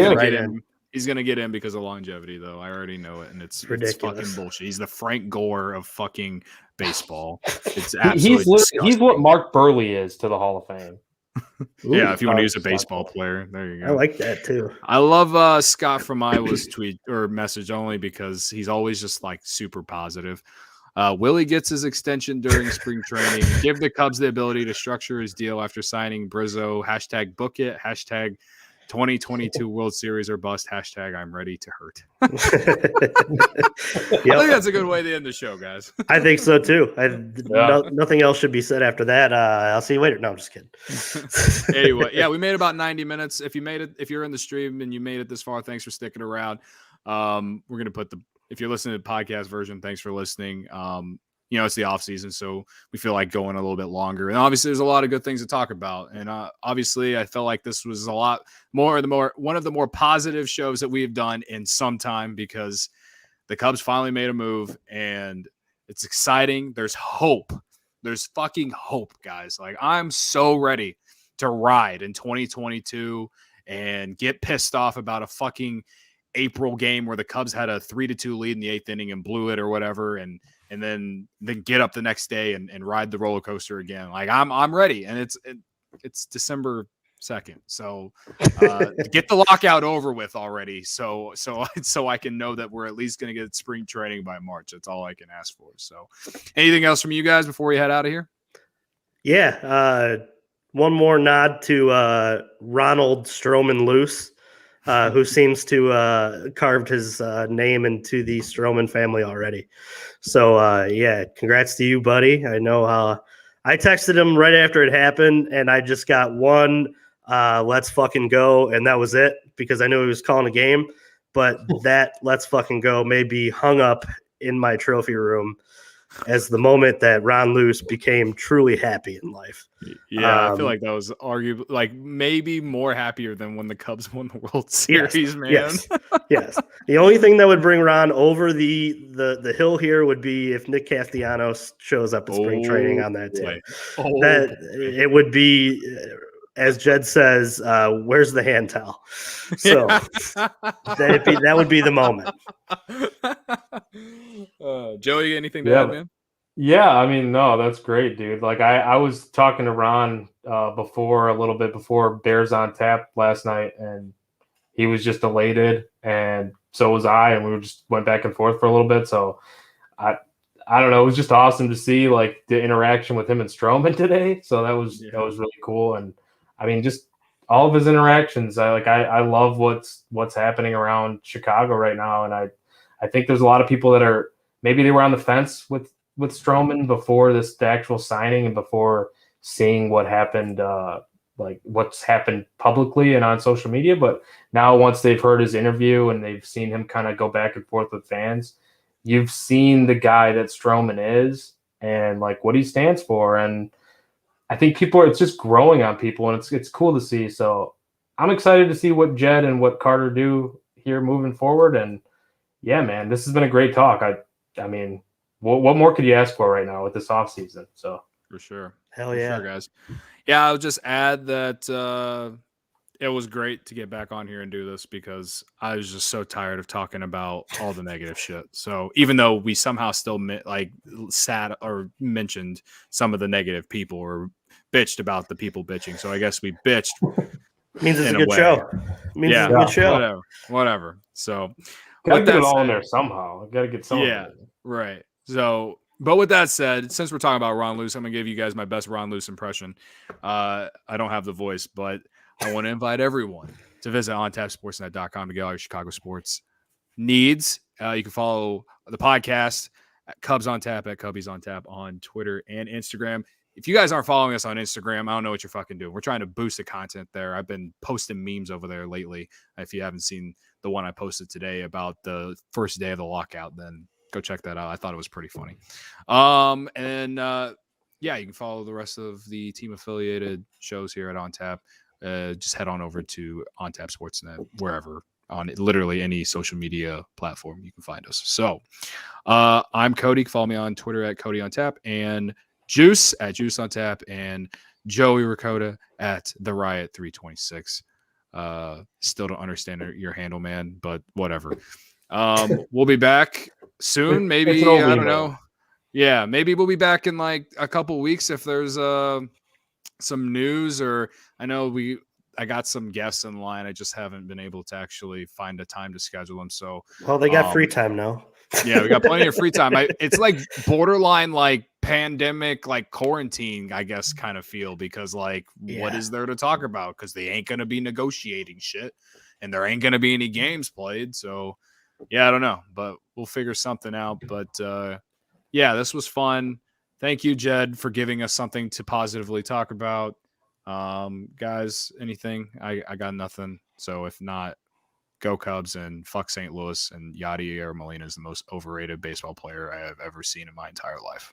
going to get in because of longevity, though. I already know it, and it's ridiculous. It's fucking bullshit. He's the Frank Gore of fucking baseball. It's He's absolutely he's what Mark Burley is to the Hall of Fame. yeah, if you want to use a Sorry, baseball player, there you I go. like that too. I love Scott from Iowa's tweet or message only because he's always just like super positive. Willie gets his extension during spring training. Give the Cubs the ability to structure his deal after signing Brizzo. Hashtag book it. Hashtag 2022 World Series or bust. Hashtag I'm ready to hurt. I think that's a good way to end the show, guys. I think so too. Nothing else should be said after that. I'll see you later. No, I'm just kidding. Anyway, yeah, we made about 90 minutes. If you made it, if you're in the stream and you made it this far, thanks for sticking around. We're gonna put if you're listening to the podcast version, thanks for listening. It's the off season, so we feel like going a little bit longer. And obviously, there's a lot of good things to talk about. And obviously, I felt like this was a lot one of the more positive shows that we've done in some time because the Cubs finally made a move, and it's exciting. There's hope. There's fucking hope, guys. Like, I'm so ready to ride in 2022 and get pissed off about a fucking April game where the Cubs had a 3-2 lead in the 8th inning and blew it or whatever, and then get up the next day and ride the roller coaster again. Like, I'm ready, and it's December 2nd, so get the lockout over with already, so I can know that we're at least going to get spring training by March. That's all I can ask for. So, anything else from you guys before we head out of here? Yeah, one more nod to Ronald Stroman Loose. Who seems to carved his name into the Stroman family already. So, congrats to you, buddy. I know I texted him right after it happened, and I just got one, let's fucking go, and that was it because I knew he was calling a game. But that let's fucking go may be hung up in my trophy room as the moment that Ron Luce became truly happy in life. Yeah, I feel like that was arguably like maybe more happier than when the Cubs won the World Series, man. Yes. The only thing that would bring Ron over the hill here would be if Nick Castellanos shows up at spring training on that team. It would be, as Jed says, where's the hand towel? So that would be the moment. Joey, you got anything to add, man? Yeah, I mean, no, that's great, dude. Like I was talking to Ron a little bit before Bears on Tap last night, and he was just elated, and so was I, and we just went back and forth for a little bit. So I don't know, it was just awesome to see like the interaction with him and Stroman today. So that was really cool, and I mean, just all of his interactions. I love what's happening around Chicago right now, and I think there's a lot of people that are maybe they were on the fence with Stroman before the actual signing and before seeing what happened, like what's happened publicly and on social media. But now once they've heard his interview and they've seen him kind of go back and forth with fans, you've seen the guy that Stroman is and like what he stands for. And I think it's just growing on people, and it's cool to see. So I'm excited to see what Jed and what Carter do here moving forward. And yeah, man, this has been a great talk. I mean, what more could you ask for right now with this offseason? So for sure. Hell yeah. For sure, guys. Yeah, I'll just add that it was great to get back on here and do this because I was just so tired of talking about all the negative shit. So even though we somehow still sat or mentioned some of the negative people or bitched about the people bitching. So I guess we bitched. Means it's a good show. Means it's a good show. Whatever. So gotta get it all in there somehow. Gotta get some. Yeah, right. So, but with that said, since we're talking about Ron Luce, I'm gonna give you guys my best Ron Luce impression. I don't have the voice, but I want to invite everyone to visit ontapsportsnet.com to get all your Chicago sports needs. You can follow the podcast at Cubs on Tap, at Cubbies on Tap on Twitter and Instagram. If you guys aren't following us on Instagram, I don't know what you're fucking doing. We're trying to boost the content there. I've been posting memes over there lately. If you haven't seen the one I posted today about the first day of the lockout, then go check that out. I thought it was pretty funny. You can follow the rest of the team affiliated shows here at On Tap. Just head on over to On Tap Sportsnet, wherever, on literally any social media platform you can find us. So I'm Cody. Follow me on Twitter at Cody on Tap, and Juice at Juice on Tap, and Joey Ricotta at The Riot 326. Still don't understand your handle, man, but whatever. We'll be back soon. Maybe, I don't know. Yeah, maybe we'll be back in like a couple weeks if there's some news, or I know I got some guests in line. I just haven't been able to actually find a time to schedule them. So, Well, they got free time now. Yeah, we got plenty of free time. It's like borderline like pandemic, like quarantine, I guess, kind of feel, because like what is there to talk about? Because they ain't gonna be negotiating shit, and there ain't gonna be any games played. So yeah, I don't know, but we'll figure something out. But yeah, this was fun. Thank you, Jed, for giving us something to positively talk about. Guys, anything? I got nothing. So if not, go Cubs and fuck St. Louis, and Yadier Molina is the most overrated baseball player I have ever seen in my entire life.